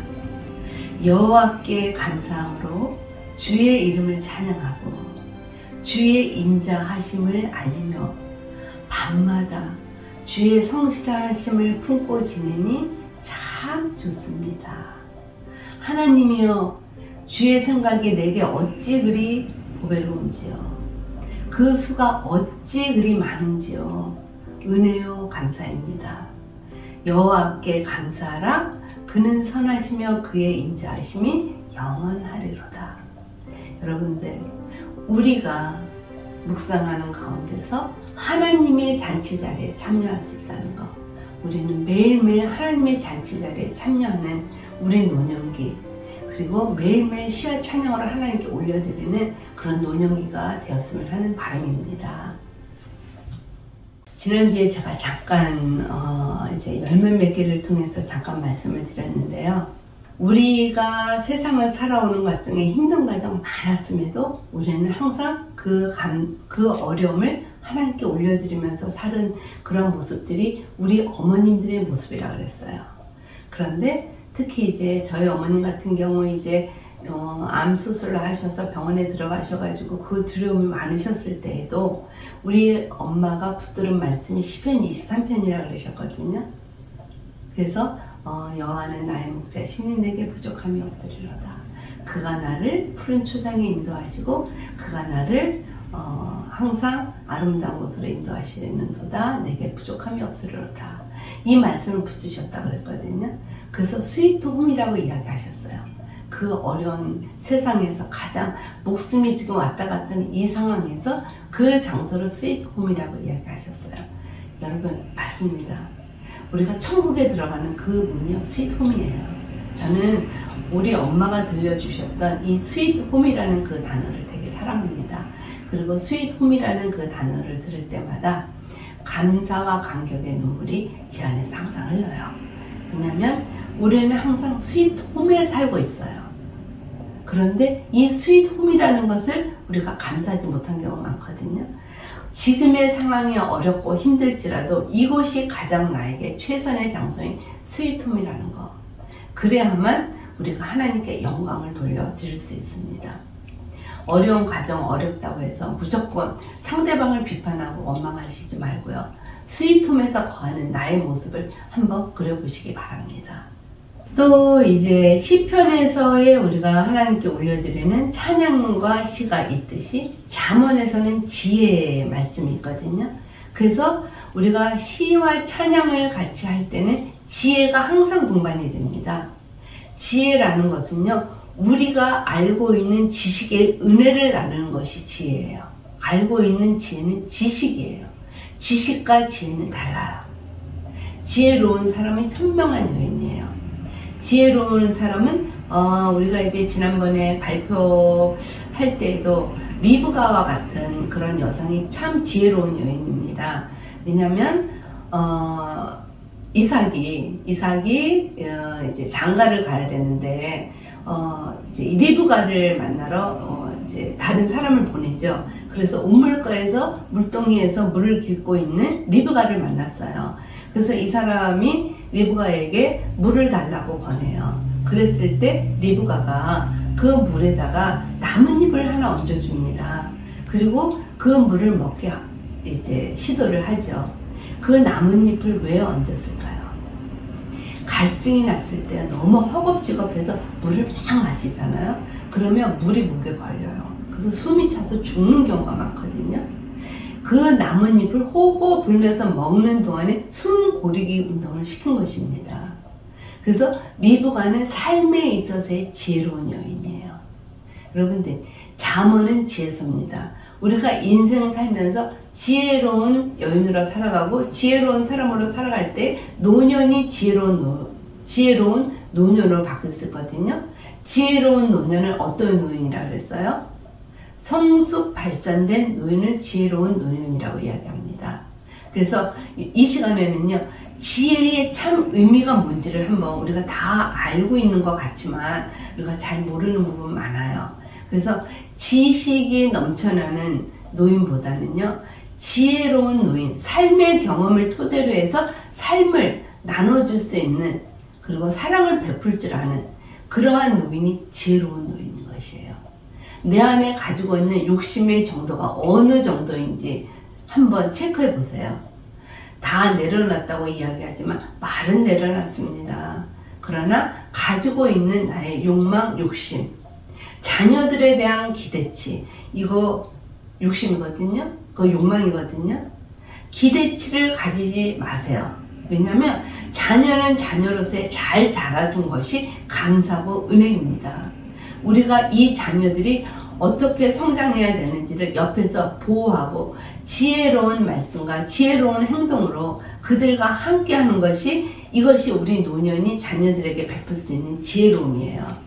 Speaker 1: 여호와께 감사함으로 주의 이름을 찬양하고 주의 인자하심을 알리며 밤마다 주의 성실하심을 품고 지내니 참 좋습니다. 하나님이여, 주의 생각이 내게 어찌 그리 보배로운지요. 그 수가 어찌 그리 많은지요. 은혜요 감사입니다. 여호와께 감사하라. 그는 선하시며 그의 인자하심이 영원하리로다. 여러분들, 우리가 묵상하는 가운데서 하나님의 잔치 자리에 참여할 수 있다는 것, 우리는 매일매일 하나님의 잔치 자리에 참여하는 우리 노년기, 그리고 매일매일 시와 찬양으로 하나님께 올려드리는 그런 노년기가 되었으면 하는 바람입니다. 지난주에 제가 잠깐 이제 열매맺 기를 통해서 잠깐 말씀을 드렸는데요. 우리가 세상을 살아오는 과정에 힘든 과정 많았음에도 우리는 항상 그 어려움을 하나님께 올려드리면서 사는 그런 모습들이 우리 어머님들의 모습이라 그랬어요. 그런데 특히 이제 저희 어머님 같은 경우 이제 암 수술을 하셔서 병원에 들어가셔가지고 그 두려움이 많으셨을 때에도 우리 엄마가 붙들은 말씀이 시편 23편이라고 그러셨거든요. 그래서 여호와는 나의 목자시니 내게 부족함이 없으리로다. 그가 나를 푸른 초장에 인도하시고 그가 나를 항상 아름다운 곳으로 인도하시는도다. 내게 부족함이 없으리로다. 이 말씀을 붙드셨다 그랬거든요. 그래서 스위트 홈이라고 이야기하셨어요. 그 어려운 세상에서 가장 목숨이 지금 왔다 갔다 하는 이 상황에서 그 장소를 스위트 홈이라고 이야기하셨어요. 여러분, 맞습니다. 우리가 천국에 들어가는 그 문이요, 스위트 홈이에요. 저는 우리 엄마가 들려주셨던 이 스위트 홈이라는 그 단어를 되게 사랑합니다. 그리고 스위트 홈이라는 그 단어를 들을 때마다 감사와 감격의 눈물이 제 안에서 항상 흘러요. 왜냐하면 우리는 항상 스위트 홈에 살고 있어요. 그런데 이 스위트 홈이라는 것을 우리가 감사하지 못한 경우가 많거든요. 지금의 상황이 어렵고 힘들지라도 이곳이 가장 나에게 최선의 장소인 스위트 홈이라는 거. 그래야만 우리가 하나님께 영광을 돌려드릴 수 있습니다. 어려운 과정, 어렵다고 해서 무조건 상대방을 비판하고 원망하시지 말고요. 스위트홈에서 거하는 나의 모습을 한번 그려보시기 바랍니다. 또 이제 시편에서의 우리가 하나님께 올려드리는 찬양과 시가 있듯이 잠언에서는 지혜의 말씀이 있거든요. 그래서 우리가 시와 찬양을 같이 할 때는 지혜가 항상 동반이 됩니다. 지혜라는 것은요, 우리가 알고 있는 지식의 은혜를 나누는 것이 지혜예요. 알고 있는 지혜는 지식이에요. 지식과 지혜는 달라요. 지혜로운 사람은 현명한 여인이에요. 지혜로운 사람은 우리가 이제 지난번에 발표할 때에도 리브가와 같은 그런 여성이 참 지혜로운 여인입니다. 왜냐하면 이삭이 이제 장가를 가야 되는데 이제 리브가를 만나러 이제 다른 사람을 보내죠. 그래서 우물가에서 물동이에서 물을 깃고 있는 리브가를 만났어요. 그래서 이 사람이 리브가에게 물을 달라고 권해요. 그랬을 때 리브가가 그 물에다가 나뭇잎을 하나 얹어줍니다. 그리고 그 물을 먹게 이제 시도를 하죠. 그 나뭇잎을 왜 얹었을까요? 갈증이 났을 때 너무 허겁지겁해서 물을 막 마시잖아요. 그러면 물이 목에 걸려요. 그래서 숨이 차서 죽는 경우가 많거든요. 그 나뭇잎을 호호 불면서 먹는 동안에 숨 고르기 운동을 시킨 것입니다. 그래서 리브가는 삶에 있어서의 지혜로운 여인이에요. 여러분들, 잠언은 지혜서입니다. 우리가 인생 살면서 지혜로운 여인으로 살아가고 지혜로운 사람으로 살아갈 때 노년이 지혜로운 노년으로 바뀔 수 있거든요. 지혜로운 노년을 어떤 노인이라고 그랬어요? 성숙 발전된 노인을 지혜로운 노년이라고 이야기합니다. 그래서 이 시간에는요, 지혜의 참 의미가 뭔지를 한번 우리가 다 알고 있는 것 같지만 우리가 잘 모르는 부분 많아요. 그래서 지식이 넘쳐나는 노인보다는요, 지혜로운 노인, 삶의 경험을 토대로 해서 삶을 나눠줄 수 있는, 그리고 사랑을 베풀 줄 아는 그러한 노인이 지혜로운 노인인 것이에요. 내 안에 가지고 있는 욕심의 정도가 어느 정도인지 한번 체크해 보세요. 다 내려놨다고 이야기하지만 말은 내려놨습니다. 그러나 가지고 있는 나의 욕망, 욕심, 자녀들에 대한 기대치, 이거 욕심이거든요. 그거 욕망이거든요. 기대치를 가지지 마세요. 왜냐하면 자녀는 자녀로서의 잘 자라준 것이 감사하고 은혜입니다. 우리가 이 자녀들이 어떻게 성장해야 되는지를 옆에서 보호하고 지혜로운 말씀과 지혜로운 행동으로 그들과 함께 하는 것이, 이것이 우리 노년이 자녀들에게 베풀 수 있는 지혜로움이에요.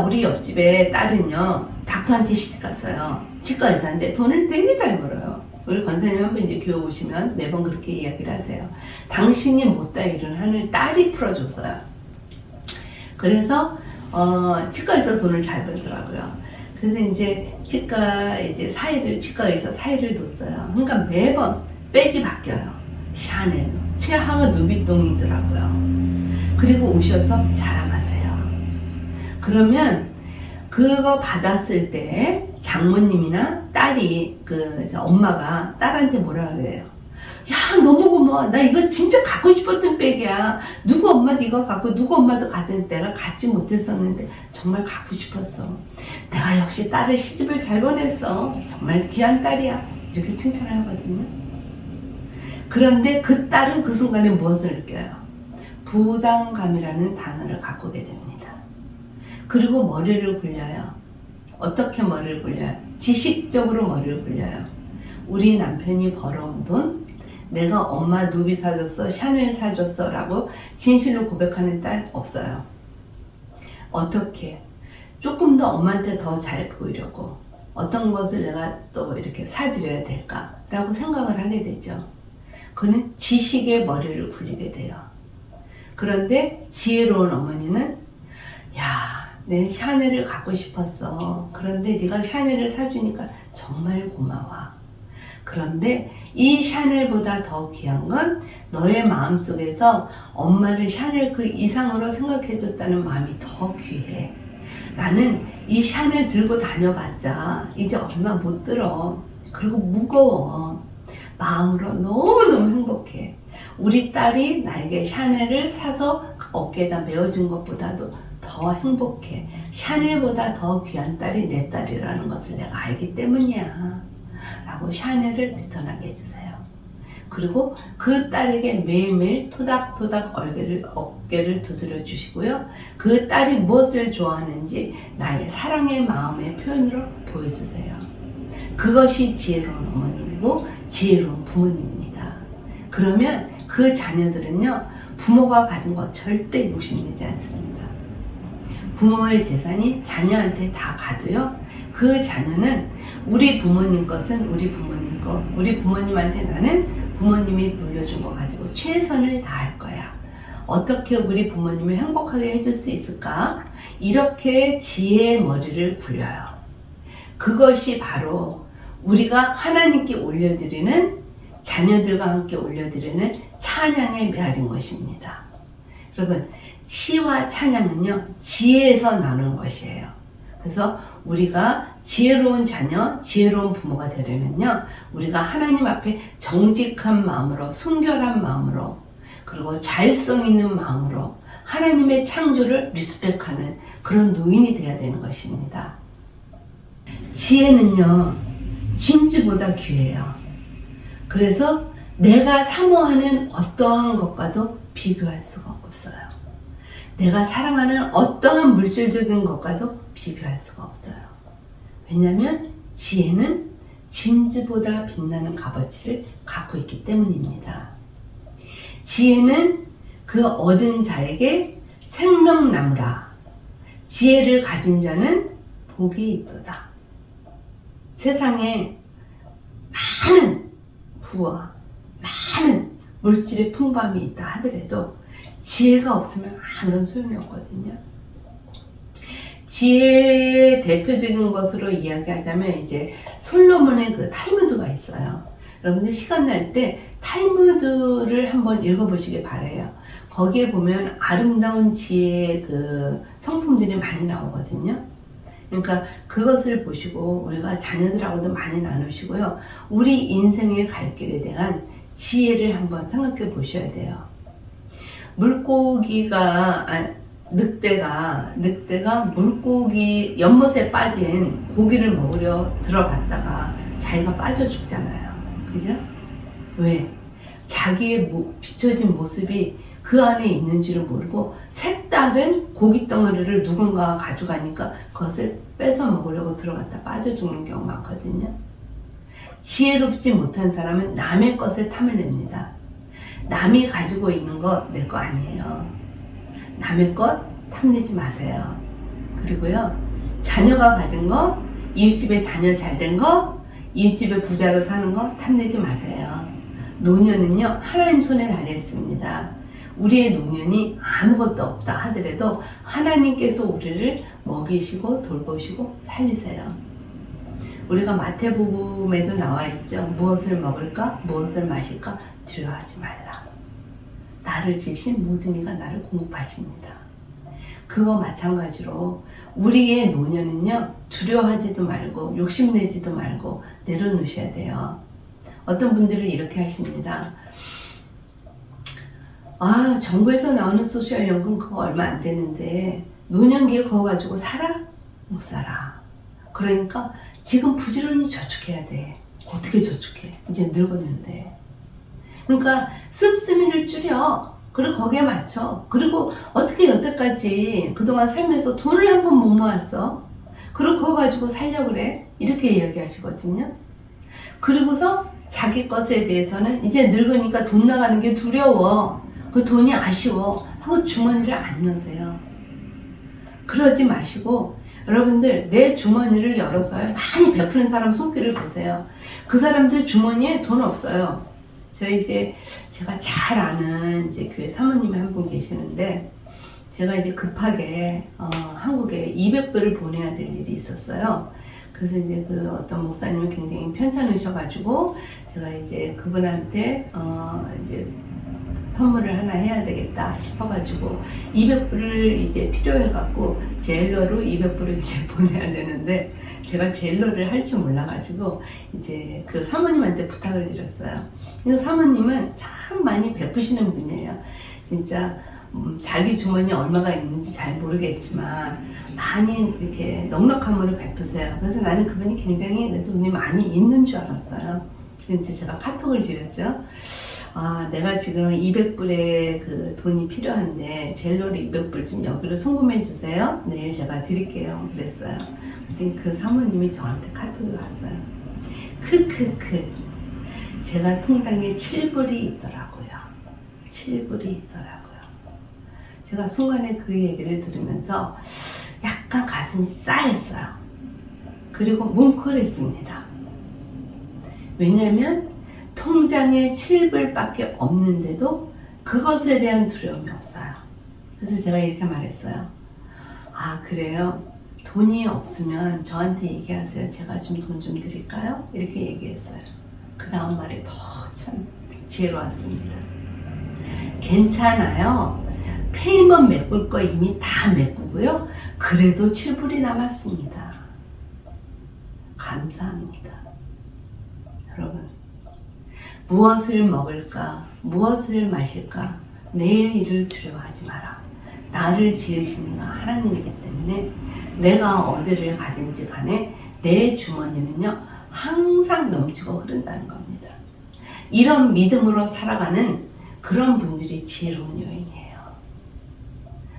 Speaker 1: 우리 옆집에 딸은요, 닥터한테 시집 갔어요. 치과 의사인데 돈을 되게 잘 벌어요. 우리 권사님 한번 이제 교회 오시면 매번 그렇게 이야기를 하세요. 당신이 못다 일을 하는 딸이 풀어줬어요. 그래서 치과 의사 돈을 잘 벌더라고요. 그래서 이제 치과 의사 사이를 뒀어요. 그러니까 매번 백이 바뀌어요. 샤넬, 최하가 누비똥이더라고요. 그리고 오셔서 자랑하세요. 그러면 그거 받았을 때 장모님이나 딸이, 엄마가 딸한테 뭐라 그래요? 야, 너무 고마워. 나 이거 진짜 갖고 싶었던 백이야. 누구 엄마도 이거 갖고, 누구 엄마도 가진, 내가 갖지 못했었는데 정말 갖고 싶었어. 내가 역시 딸을 시집을 잘 보냈어. 정말 귀한 딸이야. 이렇게 칭찬을 하거든요. 그런데 그 딸은 그 순간에 무엇을 느껴요? 부담감이라는 단어를 갖고 오게 됩니다. 그리고 머리를 굴려요. 어떻게 머리를 굴려요? 지식적으로 머리를 굴려요. 우리 남편이 벌어온 돈, 내가 엄마 누비 사줬어, 샤넬 사줬어 라고 진실로 고백하는 딸 없어요. 어떻게? 조금 더 엄마한테 더 잘 보이려고 어떤 것을 내가 또 이렇게 사드려야 될까 라고 생각을 하게 되죠. 그는 지식의 머리를 굴리게 돼요. 그런데 지혜로운 어머니는, 야, 내 샤넬을 갖고 싶었어. 그런데 네가 샤넬을 사주니까 정말 고마워. 그런데 이 샤넬보다 더 귀한 건 너의 마음속에서 엄마를 샤넬 그 이상으로 생각해줬다는 마음이 더 귀해. 나는 이 샤넬 들고 다녀봤자 이제 얼마 못 들어. 그리고 무거워. 마음으로 너무너무 행복해. 우리 딸이 나에게 샤넬을 사서 어깨에다 메어준 것보다도 더 행복해. 샤넬보다 더 귀한 딸이 내 딸이라는 것을 내가 알기 때문이야 라고 샤넬을 리턴하게 해주세요. 그리고 그 딸에게 매일매일 토닥토닥 어깨를 두드려 주시고요. 그 딸이 무엇을 좋아하는지 나의 사랑의 마음의 표현으로 보여주세요. 그것이 지혜로운 어머님이고 지혜로운 부모님입니다. 그러면 그 자녀들은요, 부모가 가진 거 절대 욕심내지 않습니다. 부모의 재산이 자녀한테 다 가도요, 그 자녀는 우리 부모님 것은 우리 부모님 거, 우리 부모님한테 나는 부모님이 물려준 거 가지고 최선을 다할 거야. 어떻게 우리 부모님을 행복하게 해줄 수 있을까? 이렇게 지혜의 머리를 굴려요. 그것이 바로 우리가 하나님께 올려드리는, 자녀들과 함께 올려드리는 찬양의 메아리인 것입니다. 여러분, 시와 찬양은요, 지혜에서 나오는 것이에요. 그래서 우리가 지혜로운 자녀, 지혜로운 부모가 되려면요, 우리가 하나님 앞에 정직한 마음으로, 순결한 마음으로, 그리고 자율성 있는 마음으로 하나님의 창조를 리스펙하는 그런 노인이 되어야 되는 것입니다. 지혜는요, 진주보다 귀해요. 그래서 내가 사모하는 어떠한 것과도 비교할 수가 없어요. 내가 사랑하는 어떠한 물질적인 것과도 비교할 수가 없어요. 왜냐하면 지혜는 진주보다 빛나는 값어치를 갖고 있기 때문입니다. 지혜는 그 얻은 자에게 생명나무라. 지혜를 가진 자는 복이 있도다. 세상에 많은 부와 많은 물질의 풍부함이 있다 하더라도 지혜가 없으면 아무런 소용이 없거든요. 지혜의 대표적인 것으로 이야기하자면 이제 솔로몬의 그 탈무드가 있어요. 여러분들 시간 날 때 탈무드를 한번 읽어보시길 바래요. 거기에 보면 아름다운 지혜의 그 성품들이 많이 나오거든요. 그러니까 그것을 보시고 우리가 자녀들하고도 많이 나누시고요. 우리 인생의 갈 길에 대한 지혜를 한번 생각해 보셔야 돼요. 물고기가, 늑대가 물고기 연못에 빠진 고기를 먹으려 들어갔다가 자기가 빠져 죽잖아요. 그죠? 왜? 자기의 비춰진 모습이 그 안에 있는지를 모르고 색다른 고기 덩어리를 누군가가 가져가니까 그것을 뺏어 먹으려고 들어갔다 빠져 죽는 경우 많거든요. 지혜롭지 못한 사람은 남의 것에 탐을 냅니다. 남이 가지고 있는 거 내 거 아니에요. 남의 것 탐내지 마세요. 그리고요, 자녀가 가진 거, 이웃집에 자녀 잘된 거, 이웃집에 부자로 사는 거 탐내지 마세요. 노년은요, 하나님 손에 달려 있습니다. 우리의 노년이 아무것도 없다 하더라도 하나님께서 우리를 먹이시고 돌보시고 살리세요. 우리가 마태복음에도 나와 있죠. 무엇을 먹을까? 무엇을 마실까? 두려워하지 말라. 나를 지으신 모든 이가 나를 공급하십니다. 그거 마찬가지로 우리의 노년은요, 두려워하지도 말고 욕심내지도 말고 내려놓으셔야 돼요. 어떤 분들은 이렇게 하십니다. 아, 정부에서 나오는 소셜연금 그거 얼마 안 되는데 노년기에 그거 가지고 살아? 못 살아. 그러니까 지금 부지런히 저축해야 돼. 어떻게 저축해? 이제 늙었는데. 그러니까 씀씀이를 줄여. 그리고 거기에 맞춰. 그리고 어떻게 여태까지 그동안 살면서 돈을 한 번 못 모았어? 그리고 그거 가지고 살려고 그래? 이렇게 이야기하시거든요. 그리고서 자기 것에 대해서는 이제 늙으니까 돈 나가는 게 두려워. 그 돈이 아쉬워 하고 주머니를 안 여세요. 그러지 마시고 여러분들 내 주머니를 열어서요, 많이 베푸는 사람 손길을 보세요. 그 사람들 주머니에 돈 없어요. 저희 이제 제가 잘 아는 이제 교회 사모님이 한 분 계시는데, 제가 이제 급하게 한국에 200불을 보내야 될 일이 있었어요. 그래서 이제 그 어떤 목사님이 굉장히 편찮으셔가지고 제가 이제 그분한테 이제 선물을 하나 해야 되겠다 싶어가지고 200불을 이제 필요해갖고 제일러로 200불을 이제 보내야 되는데, 제가 제일러를 할 줄 몰라가지고 이제 그 사모님한테 부탁을 드렸어요. 그래서 사모님은 참 많이 베푸시는 분이에요. 진짜 자기 주머니에 얼마가 있는지 잘 모르겠지만 많이 이렇게 넉넉함으로 베푸세요. 그래서 나는 그분이 굉장히 돈이 많이 있는 줄 알았어요. 그래서 제가 카톡을 드렸죠. 아, 내가 지금 200불의 그 돈이 필요한데 젤로를 200불 좀 여기로 송금해 주세요. 내일 제가 드릴게요. 그랬어요. 근데 그 사모님이 저한테 카톡이 왔어요. 크크크. 제가 통장에 7불이 있더라고요. 7불이 있더라고요. 제가 순간에 그 얘기를 들으면서 약간 가슴이 싸했어요. 그리고 뭉클했습니다. 왜냐면 통장에 7불밖에 없는데도 그것에 대한 두려움이 없어요. 그래서 제가 이렇게 말했어요. 아, 그래요? 돈이 없으면 저한테 얘기하세요. 제가 좀 돈 좀 드릴까요? 이렇게 얘기했어요. 그 다음 말이 더 참 지혜로웠습니다. 괜찮아요. 페이먼 메꿀 거 이미 다 메꾸고요. 그래도 7불이 남았습니다. 감사합니다. 여러분, 무엇을 먹을까, 무엇을 마실까, 내일 일을 두려워하지 마라. 나를 지으신 이가 하나님이기 때문에 내가 어디를 가든지 간에 내 주머니는요, 항상 넘치고 흐른다는 겁니다. 이런 믿음으로 살아가는 그런 분들이 지혜로운 여인이에요.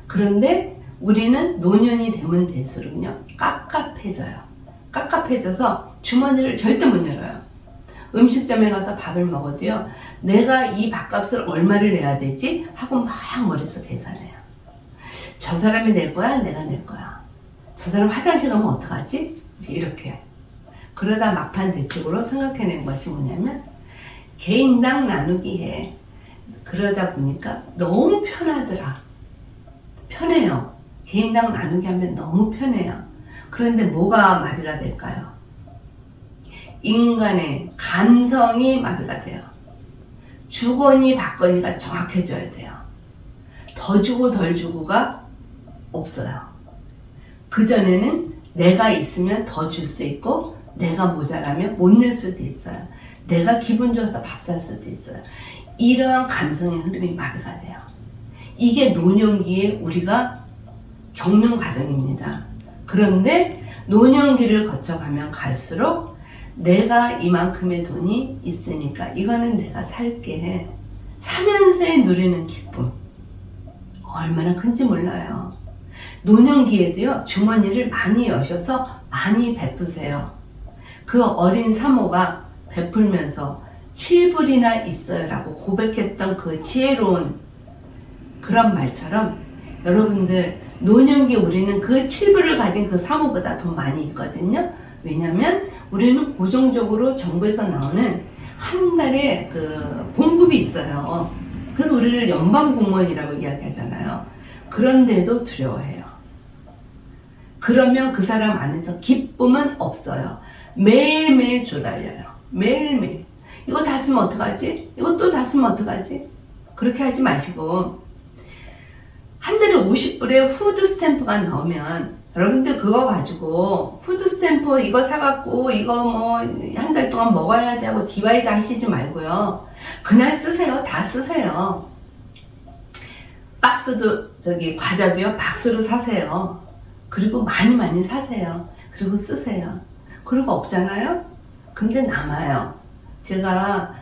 Speaker 1: 그런데 우리는 노년이 되면 될수록요, 깝깝해져요. 깝깝해져서 주머니를 절대 못 열어요. 음식점에 가서 밥을 먹어도요, 내가 이 밥값을 얼마를 내야 되지? 하고 막 머릿속 계산해요. 저 사람이 낼 거야? 내가 낼 거야? 저 사람 화장실 가면 어떡하지? 이제 이렇게. 그러다 막판 대책으로 생각해낸 것이 뭐냐면, 개인당 나누기 해. 그러다 보니까 너무 편하더라. 편해요. 개인당 나누기 하면 너무 편해요. 그런데 뭐가 마비가 될까요? 인간의 감성이 마비가 돼요. 주거니 받거니가 정확해져야 돼요. 더 주고 덜 주고가 없어요. 그전에는 내가 있으면 더 줄 수 있고 내가 모자라면 못 낼 수도 있어요. 내가 기분 좋아서 밥 살 수도 있어요. 이러한 감성의 흐름이 마비가 돼요. 이게 노년기에 우리가 겪는 과정입니다. 그런데 노년기를 거쳐가면 갈수록 내가 이만큼의 돈이 있으니까 이거는 내가 살게, 사면서에 누리는 기쁨 얼마나 큰지 몰라요. 노년기에도요, 주머니를 많이 여셔서 많이 베푸세요. 그 어린 사모가 베풀면서 7불이나 있어요 라고 고백했던 그 지혜로운 그런 말처럼, 여러분들 노년기 우리는 그 7불을 가진 그 사모보다 돈 많이 있거든요. 왜냐면 우리는 고정적으로 정부에서 나오는 한 달에 그 봉급이 있어요. 그래서 우리를 연방공무원이라고 이야기하잖아요. 그런데도 두려워해요. 그러면 그 사람 안에서 기쁨은 없어요. 매일매일 조달려요. 매일매일. 이거 다 쓰면 어떡하지? 이거 또 다 쓰면 어떡하지? 그렇게 하지 마시고, 한 달에 50불에 푸드 스탬프가 나오면 여러분들 그거 가지고 푸드 스탬프 이거 사갖고 이거 뭐 한 달 동안 먹어야 돼 하고 디바이드 하시지 말고요. 그날 쓰세요. 다 쓰세요. 박스도 과자도요, 박스로 사세요. 그리고 많이 사세요. 그리고 쓰세요. 그리고 없잖아요? 근데 남아요. 제가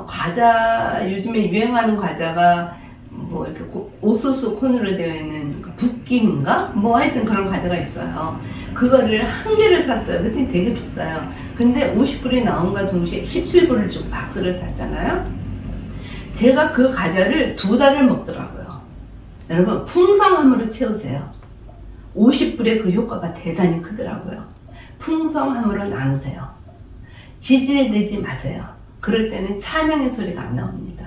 Speaker 1: 과자, 요즘에 유행하는 과자가 뭐 이렇게 옥수수 콘으로 되어 있는 붓김인가? 뭐 하여튼 그런 과자가 있어요. 그거를 한 개를 샀어요. 근데 되게 비싸요. 근데 50불이 나온과 동시에 17불을 주고 박스를 샀잖아요. 제가 그 과자를 2달을 먹더라고요. 여러분, 풍성함으로 채우세요. 50불의 그 효과가 대단히 크더라고요. 풍성함으로 나누세요. 지질되지 마세요. 그럴 때는 찬양의 소리가 안 나옵니다.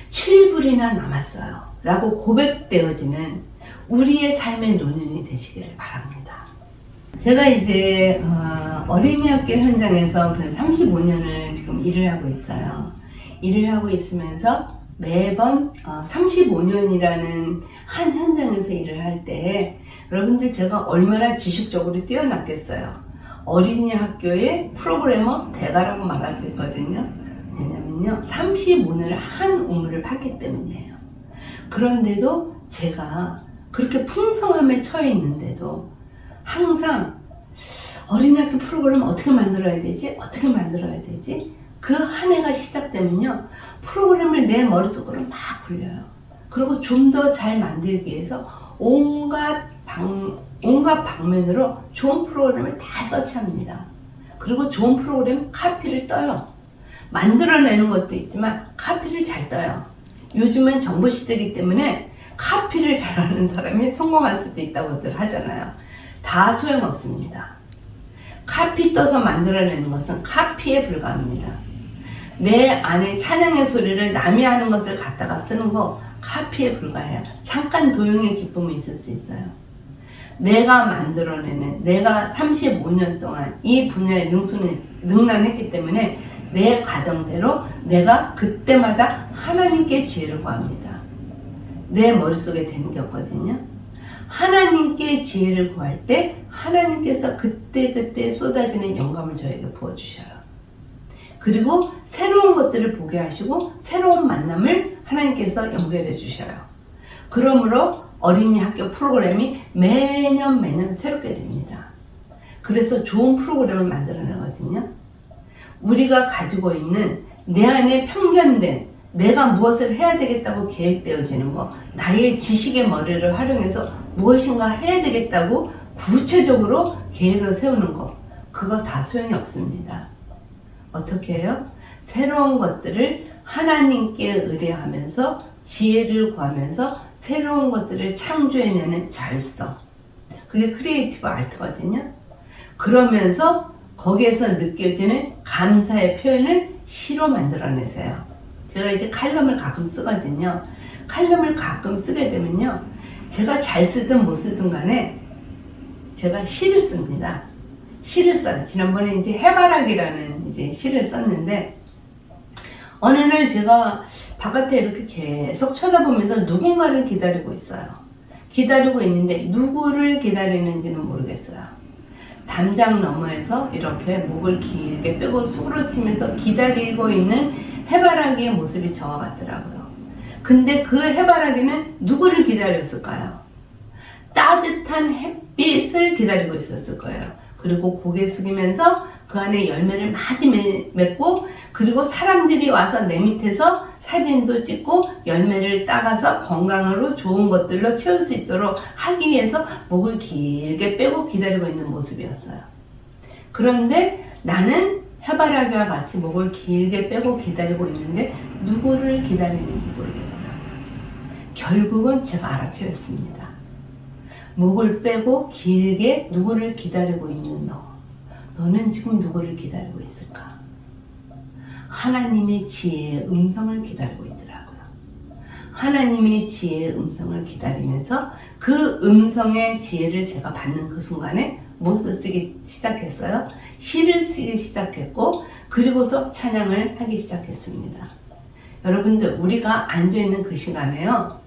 Speaker 1: 7불이나 남았어요 라고 고백되어지는 우리의 삶의 노년이 되시기를 바랍니다. 제가 이제 어린이 학교 현장에서 35년을 지금 일을 하고 있어요. 일을 하고 있으면서 매번 35년이라는 한 현장에서 일을 할 때 여러분들 제가 얼마나 지식적으로 뛰어났겠어요. 어린이 학교의 프로그래머 대가라고 말할 수 있거든요. 왜냐면요, 35년을 한 우물을 팠기 때문이에요. 그런데도 제가 그렇게 풍성함에 처해 있는데도 항상 어린이학교 프로그램 어떻게 만들어야 되지? 어떻게 만들어야 되지? 그 한 해가 시작되면요, 프로그램을 내 머릿속으로 막 굴려요. 그리고 좀 더 잘 만들기 위해서 온갖 방면으로 좋은 프로그램을 다 서치합니다. 그리고 좋은 프로그램 카피를 떠요. 만들어내는 것도 있지만 카피를 잘 떠요. 요즘은 정보 시대이기 때문에 카피를 잘하는 사람이 성공할 수도 있다고들 하잖아요. 다 소용없습니다. 카피 떠서 만들어내는 것은 카피에 불과합니다. 내 안에 찬양의 소리를 남이 하는 것을 갖다가 쓰는 거 카피에 불과해요. 잠깐 도용의 기쁨이 있을 수 있어요. 내가 만들어내는, 내가 35년 동안 이 분야에 능란했기 때문에 내 과정대로 내가 그때마다 하나님께 지혜를 구합니다. 내 머릿속에 되는 게 없거든요. 하나님께 지혜를 구할 때 하나님께서 그때그때 쏟아지는 영감을 저에게 부어주셔요. 그리고 새로운 것들을 보게 하시고 새로운 만남을 하나님께서 연결해 주셔요. 그러므로 어린이 학교 프로그램이 매년 새롭게 됩니다. 그래서 좋은 프로그램을 만들어내거든요. 우리가 가지고 있는 내 안에 편견된, 내가 무엇을 해야 되겠다고 계획되어지는 거, 나의 지식의 머리를 활용해서 무엇인가 해야 되겠다고 구체적으로 계획을 세우는 거, 그거 다 소용이 없습니다. 어떻게 해요? 새로운 것들을 하나님께 의뢰하면서 지혜를 구하면서 새로운 것들을 창조해내는 자율성, 그게 크리에이티브 아트거든요. 그러면서 거기에서 느껴지는 감사의 표현을 시로 만들어내세요. 제가 이제 칼럼을 가끔 쓰거든요. 칼럼을 가끔 쓰게 되면요, 제가 잘 쓰든 못 쓰든 간에 제가 시를 씁니다. 시를 써요. 지난번에 이제 해바라기라는 이제 시를 썼는데, 어느 날 제가 바깥에 이렇게 계속 쳐다보면서 누군가를 기다리고 있어요. 기다리고 있는데 누구를 기다리는지는 모르겠어요. 담장 너머에서 이렇게 목을 길게 빼고 수그러뜨면서 기다리고 있는 해바라기의 모습이 저와 같더라고요. 근데 그 해바라기는 누구를 기다렸을까요? 따뜻한 햇빛을 기다리고 있었을 거예요. 그리고 고개 숙이면서 그 안에 열매를 많이 맺고, 그리고 사람들이 와서 내 밑에서 사진도 찍고 열매를 따가서 건강으로 좋은 것들로 채울 수 있도록 하기 위해서 목을 길게 빼고 기다리고 있는 모습이었어요. 그런데 나는 해바라기와 같이 목을 길게 빼고 기다리고 있는데 누구를 기다리는지 모르겠더라고요. 결국은 제가 알아차렸습니다. 목을 빼고 길게 누구를 기다리고 있는 너는 지금 누구를 기다리고 있을까? 하나님의 지혜의 음성을 기다리고 있더라고요. 하나님의 지혜의 음성을 기다리면서 그 음성의 지혜를 제가 받는 그 순간에 무엇을 쓰기 시작했어요? 시를 쓰기 시작했고, 그리고서 찬양을 하기 시작했습니다. 여러분들, 우리가 앉아있는 그 시간에요,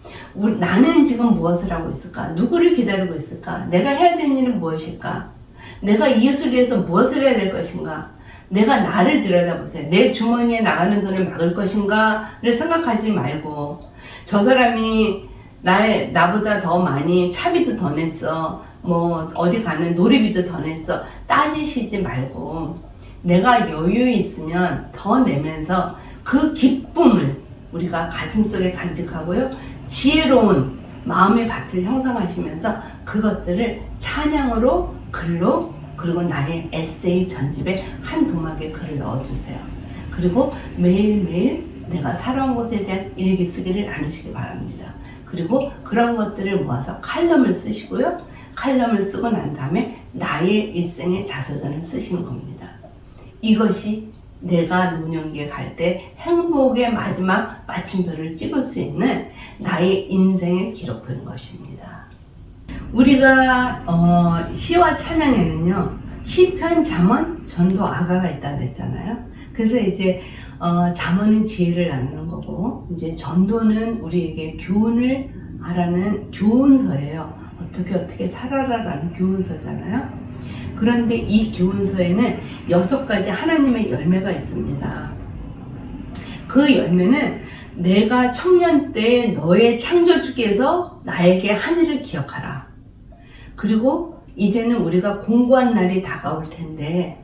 Speaker 1: 나는 지금 무엇을 하고 있을까? 누구를 기다리고 있을까? 내가 해야 되는 일은 무엇일까? 내가 이웃을 위해서 무엇을 해야 될 것인가? 내가 나를 들여다보세요. 내 주머니에 나가는 돈을 막을 것인가를 생각하지 말고, 저 사람이 나보다 더 많이 차비도 더 냈어, 뭐 어디 가는 놀이비도 더 냈어, 따지시지 말고 내가 여유 있으면 더 내면서 그 기쁨을 우리가 가슴속에 간직하고요, 지혜로운 마음의 밭을 형성하시면서 그것들을 찬양으로, 글로, 그리고 나의 에세이 전집에 한 도막에 글을 넣어주세요. 그리고 매일매일 내가 살아온 것에 대한 일기 쓰기를 나누시기 바랍니다. 그리고 그런 것들을 모아서 칼럼을 쓰시고요, 칼럼을 쓰고 난 다음에 나의 일생의 자서전을 쓰시는 겁니다. 이것이 내가 노년기에 갈 때 행복의 마지막 마침표를 찍을 수 있는 나의 인생의 기록부인 것입니다. 우리가 시와 찬양에는요, 시편, 잠언, 전도, 아가가 있다고 그랬잖아요. 그래서 이제 잠언은 지혜를 나누는 거고, 이제 전도는 우리에게 교훈을 하라는 교훈서예요. 어떻게 살아라라는 교훈서잖아요. 그런데 이 교훈서에는 6가지 하나님의 열매가 있습니다. 그 열매는 내가 청년 때 너의 창조주께서 나에게 한 일을 기억하라. 그리고 이제는 우리가 공고한 날이 다가올 텐데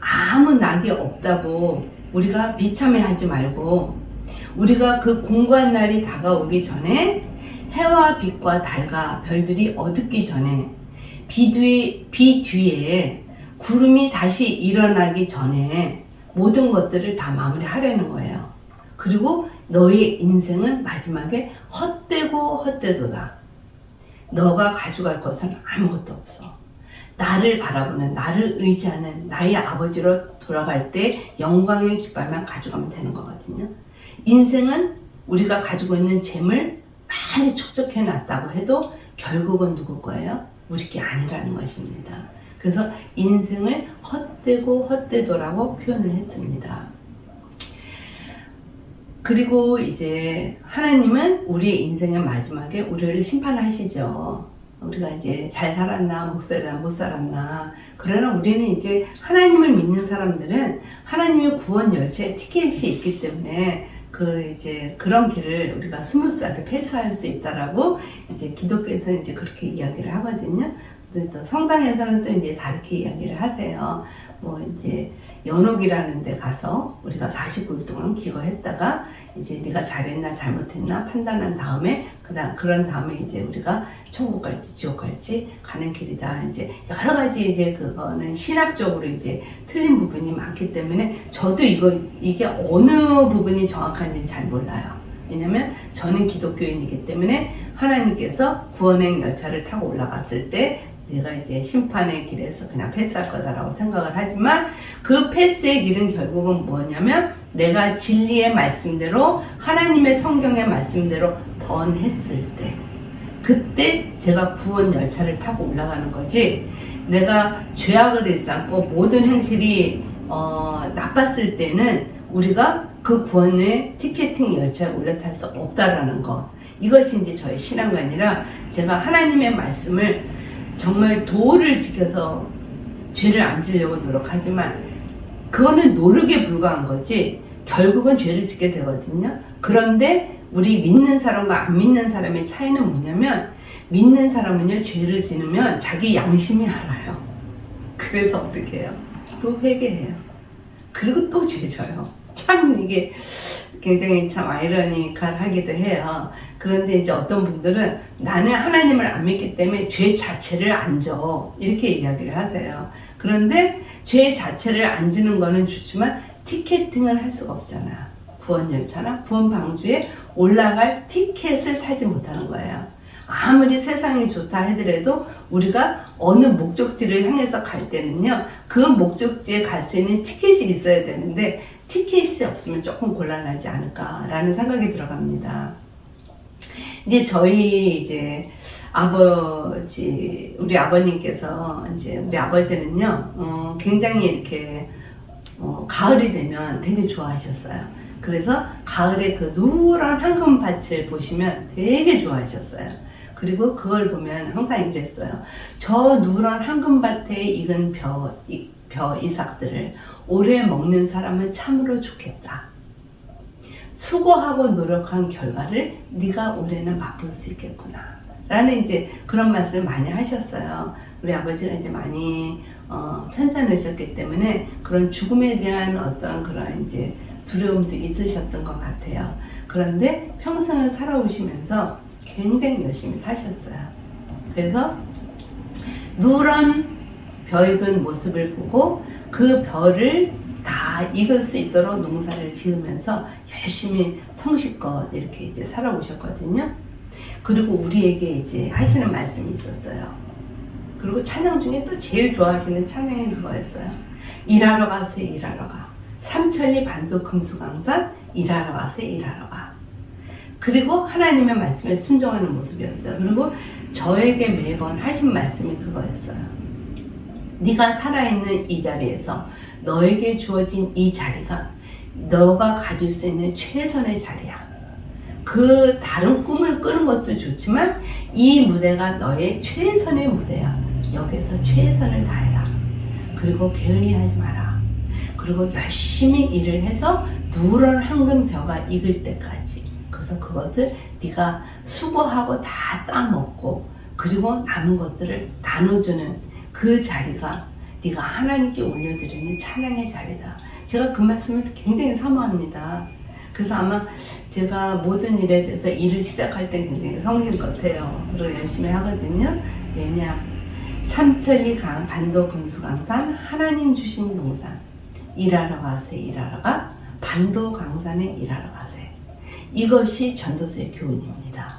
Speaker 1: 아무 낙이 없다고 우리가 비참해하지 말고, 우리가 그 공고한 날이 다가오기 전에 해와 빛과 달과 별들이 어둡기 전에 비 뒤에 구름이 다시 일어나기 전에 모든 것들을 다 마무리하려는 거예요. 그리고 너의 인생은 마지막에 헛되도다. 너가 가져갈 것은 아무것도 없어. 나를 바라보는, 나를 의지하는 나의 아버지로 돌아갈 때 영광의 깃발만 가져가면 되는 거거든요. 인생은 우리가 가지고 있는 재물 많이 축적해 놨다고 해도 결국은 누구 거예요? 우리 게 아니라는 것입니다. 그래서 인생을 헛되도라고 표현을 했습니다. 그리고 이제 하나님은 우리의 인생의 마지막에 우리를 심판하시죠. 우리가 이제 잘 살았나 못 살았나. 그러나 우리는 이제 하나님을 믿는 사람들은 하나님의 구원 열차에 티켓이 있기 때문에 이제 그런 길을 우리가 스무스하게 패스할 수 있다라고 이제 기독교에서는 이제 그렇게 이야기를 하거든요. 또 성당에서는 또 이제 다르게 이야기를 하세요. 뭐 이제 연옥이라는 데 가서 우리가 49일 동안 기거했다가 이제 네가 잘했나 잘못했나 판단한 다음에 그런 다음에 이제 우리가 천국 갈지 지옥 갈지 가는 길이다. 이제 여러 가지 이제 그거는 신학적으로 이제 틀린 부분이 많기 때문에 저도 이게 어느 부분이 정확한지는 잘 몰라요. 왜냐면 저는 기독교인이기 때문에 하나님께서 구원의 열차를 타고 올라갔을 때 내가 이제 심판의 길에서 그냥 패스할 거다라고 생각을 하지만, 그 패스의 길은 결국은 뭐냐면 내가 진리의 말씀대로 하나님의 성경의 말씀대로 던했을 때 그때 제가 구원 열차를 타고 올라가는 거지, 내가 죄악을 일삼고 모든 행실이 나빴을 때는 우리가 그 구원의 티켓팅 열차에 올라탈 수 없다라는 거. 이것이 이제 저의 신앙관이라, 제가 하나님의 말씀을 정말 도를 지켜서 죄를 안 지려고 노력하지만 그거는 노력에 불과한 거지 결국은 죄를 짓게 되거든요. 그런데 우리 믿는 사람과 안 믿는 사람의 차이는 뭐냐면, 믿는 사람은요, 죄를 지으면 자기 양심이 알아요. 그래서 어떻게 해요? 또 회개해요. 그리고 또 죄 져요. 참 이게 굉장히 참 아이러니컬하기도 해요. 그런데 이제 어떤 분들은 나는 하나님을 안 믿기 때문에 죄 자체를 안 져, 이렇게 이야기를 하세요. 그런데 죄 자체를 안 지는 거는 좋지만 티켓팅을 할 수가 없잖아. 구원 열차나 구원 방주에 올라갈 티켓을 사지 못하는 거예요. 아무리 세상이 좋다 하더라도 우리가 어느 목적지를 향해서 갈 때는요, 그 목적지에 갈 수 있는 티켓이 있어야 되는데 티켓이 없으면 조금 곤란하지 않을까라는 생각이 들어갑니다. 이제 저희 이제 우리 아버님께서, 이제 우리 아버지는요, 굉장히 이렇게 가을이 되면 되게 좋아하셨어요. 그래서 가을에 그 누런 황금밭을 보시면 되게 좋아하셨어요. 그리고 그걸 보면 항상 이랬어요. 저 누런 황금밭에 익은 이삭들을 오래 먹는 사람은 참으로 좋겠다. 수고하고 노력한 결과를 네가 올해는 맛볼 수 있겠구나 라는 이제 그런 말씀을 많이 하셨어요. 우리 아버지가 이제 많이 편찮으셨기 때문에 그런 죽음에 대한 어떤 그런 이제 두려움도 있으셨던 것 같아요. 그런데 평생을 살아오시면서 굉장히 열심히 사셨어요. 그래서 누런 벼익은 모습을 보고 그 벼를 다 익을 수 있도록 농사를 지으면서 열심히 성실껏 이렇게 이제 살아오셨거든요. 그리고 우리에게 이제 하시는 말씀이 있었어요. 그리고 찬양 중에 또 제일 좋아하시는 찬양이 그거였어요. 일하러 가세요, 일하러 가. 삼천리 반도 금수강산, 일하러 가세요, 일하러 가. 그리고 하나님의 말씀에 순종하는 모습이었어요. 그리고 저에게 매번 하신 말씀이 그거였어요. 네가 살아있는 이 자리에서 너에게 주어진 이 자리가 너가 가질 수 있는 최선의 자리야. 그 다른 꿈을 꾸는 것도 좋지만 이 무대가 너의 최선의 무대야. 여기서 최선을 다해라. 그리고 게을리 하지 마라. 그리고 열심히 일을 해서 누런 황금벼가 익을 때까지, 그래서 그것을 네가 수고하고 다 따먹고 그리고 남은 것들을 나눠주는 그 자리가 네가 하나님께 올려드리는 찬양의 자리다. 제가 그 말씀을 굉장히 사모합니다. 그래서 아마 제가 모든 일에 대해서 일을 시작할 때 굉장히 성실껏 해요. 그리고 열심히 하거든요. 왜냐? 삼천리 반도 금수강산, 하나님 주신 농산, 일하러 가세요, 일하러 가. 반도 강산에 일하러 가세요. 이것이 전도서의 교훈입니다.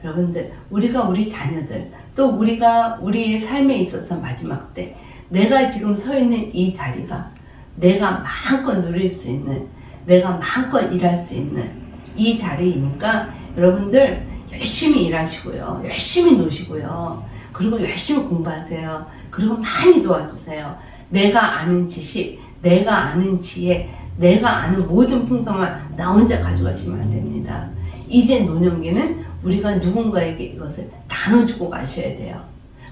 Speaker 1: 여러분들, 우리가 우리 자녀들, 또 우리가 우리의 삶에 있어서 마지막 때 내가 지금 서 있는 이 자리가 내가 마음껏 누릴 수 있는, 내가 마음껏 일할 수 있는 이 자리이니까 여러분들 열심히 일하시고요, 열심히 노시고요, 그리고 열심히 공부하세요. 그리고 많이 도와주세요. 내가 아는 지식, 내가 아는 지혜, 내가 아는 모든 풍성함 나 혼자 가져가시면 안 됩니다. 이제 노년기는 우리가 누군가에게 이것을 나눠주고 가셔야 돼요.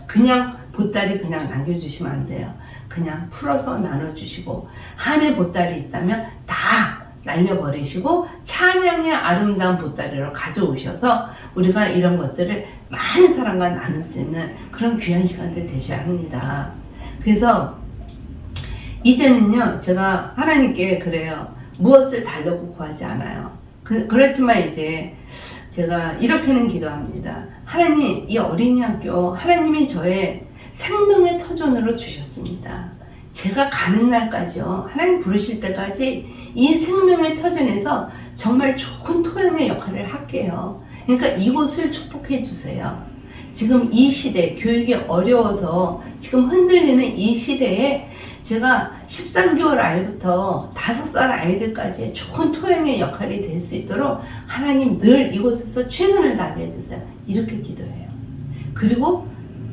Speaker 1: 그냥 보따리 그냥 남겨주시면 안 돼요. 그냥 풀어서 나눠주시고, 한 해 보따리 있다면 다 날려버리시고 찬양의 아름다운 보따리로 가져오셔서 우리가 이런 것들을 많은 사람과 나눌 수 있는 그런 귀한 시간들 되셔야 합니다. 그래서 이제는요, 제가 하나님께 그래요. 무엇을 달라고 구하지 않아요. 그렇지만 이제 제가 이렇게는 기도합니다. 하나님, 이 어린이 학교 하나님이 저의 생명의 터전으로 주셨습니다. 제가 가는 날까지요, 하나님 부르실 때까지 이 생명의 터전에서 정말 좋은 토양의 역할을 할게요. 그러니까 이곳을 축복해 주세요. 지금 이 시대, 교육이 어려워서 지금 흔들리는 이 시대에 제가 13개월 아이부터 5살 아이들까지 좋은 토양의 역할이 될 수 있도록 하나님 늘 이곳에서 최선을 다하게 해주세요. 이렇게 기도해요. 그리고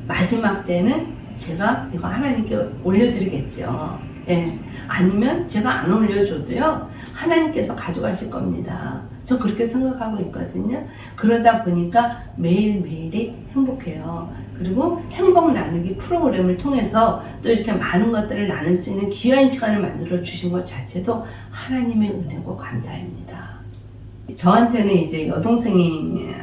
Speaker 1: 마지막 때는 제가 이거 하나님께 올려드리겠죠. 예. 아니면 제가 안 올려줘도요, 하나님께서 가져가실 겁니다. 저 그렇게 생각하고 있거든요. 그러다 보니까 매일매일이 행복해요. 그리고 행복 나누기 프로그램을 통해서 또 이렇게 많은 것들을 나눌 수 있는 귀한 시간을 만들어 주신 것 자체도 하나님의 은혜고 감사합니다. 저한테는 이제 여동생이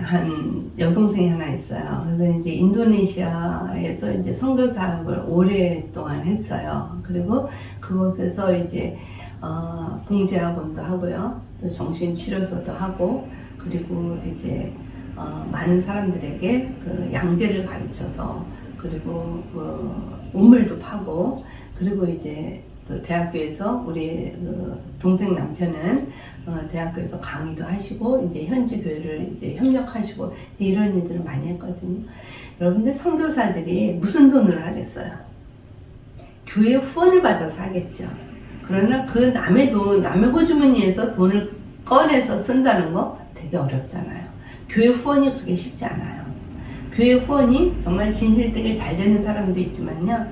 Speaker 1: 하나 있어요. 그래서 이제 인도네시아에서 이제 선교 사역을 오랫동안 했어요. 그리고 그곳에서 이제 봉제학원도 하고요, 또 정신치료소도 하고, 그리고 이제 많은 사람들에게 그 양재를 가르쳐서, 그리고 그 우물도 파고, 그리고 이제 또 대학교에서 우리 그 동생 남편은 대학교에서 강의도 하시고, 이제 현지 교회를 이제 협력하시고, 이제 이런 일들을 많이 했거든요. 여러분들, 선교사들이 무슨 돈으로 하겠어요? 교회 후원을 받아서 하겠죠. 그러나 그 남의 돈, 남의 호주머니에서 돈을 꺼내서 쓴다는 거 되게 어렵잖아요. 교회 후원이 그렇게 쉽지 않아요. 교회 후원이 정말 진실되게 잘 되는 사람도 있지만요,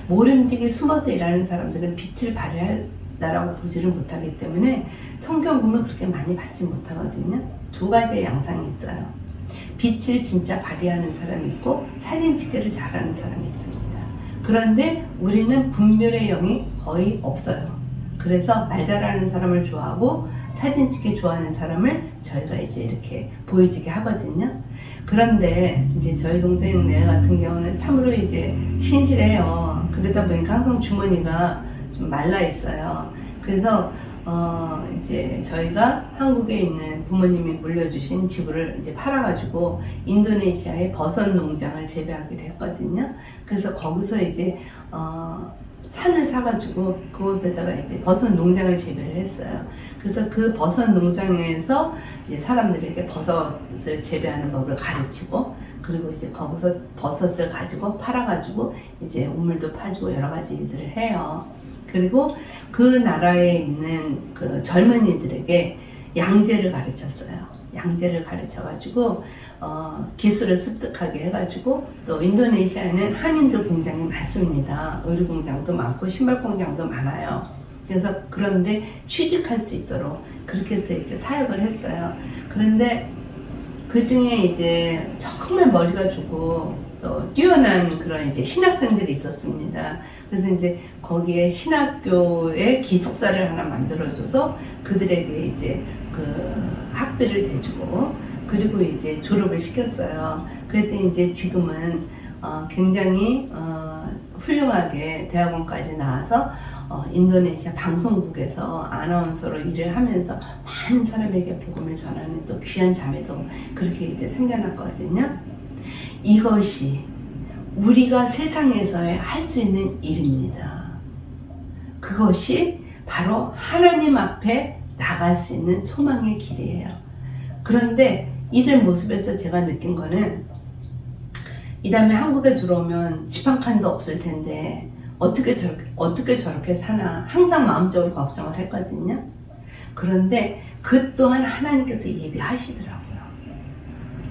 Speaker 1: 모름지기 숨어서 일하는 사람들은 빛을 발휘한다라고 보지를 못하기 때문에 성경금을 그렇게 많이 받지 못하거든요. 두 가지의 양상이 있어요. 빛을 진짜 발휘하는 사람이 있고 사진 찍기를 잘하는 사람이 있습니다. 그런데 우리는 분별의 영이 거의 없어요. 그래서 말 잘하는 사람을 좋아하고 사진 찍기 좋아하는 사람을 저희가 이제 이렇게 보여지게 하거든요. 그런데 이제 저희 동생 같은 경우는 참으로 이제 신실해요. 그러다 보니까 항상 주머니가 좀 말라 있어요. 그래서 이제 저희가 한국에 있는 부모님이 물려주신 지구를 이제 팔아가지고 인도네시아의 버섯 농장을 재배하기로 했거든요. 그래서 거기서 이제 산을 사가지고 그곳에다가 이제 버섯 농장을 재배를 했어요. 그래서 그 버섯 농장에서 이제 사람들에게 버섯을 재배하는 법을 가르치고, 그리고 이제 거기서 버섯을 가지고 팔아가지고 이제 우물도 파주고 여러 가지 일들을 해요. 그리고 그 나라에 있는 그 젊은이들에게 양재를 가르쳤어요. 양재를 가르쳐가지고 기술을 습득하게 해가지고, 또 인도네시아에는 한인들 공장이 많습니다. 의류 공장도 많고 신발 공장도 많아요. 그래서 그런데 취직할 수 있도록 그렇게 해서 이제 사역을 했어요. 그런데 그 중에 이제 정말 머리가 좋고 또 뛰어난 그런 이제 신학생들이 있었습니다. 그래서 이제 거기에 신학교에 기숙사를 하나 만들어줘서 그들에게 이제 그 학비를 대주고, 그리고 이제 졸업을 시켰어요. 그랬더니 이제 지금은 굉장히 훌륭하게 대학원까지 나와서 인도네시아 방송국에서 아나운서로 일을 하면서 많은 사람에게 복음을 전하는 또 귀한 자매도 그렇게 이제 생겨났거든요. 이것이 우리가 세상에서 할 수 있는 일입니다. 그것이 바로 하나님 앞에 나갈 수 있는 소망의 길이에요. 그런데 이들 모습에서 제가 느낀 거는, 이 다음에 한국에 들어오면 집 한 칸도 없을 텐데 어떻게 저렇게 사나 항상 마음적으로 걱정을 했거든요. 그런데 그 또한 하나님께서 예비하시더라고요.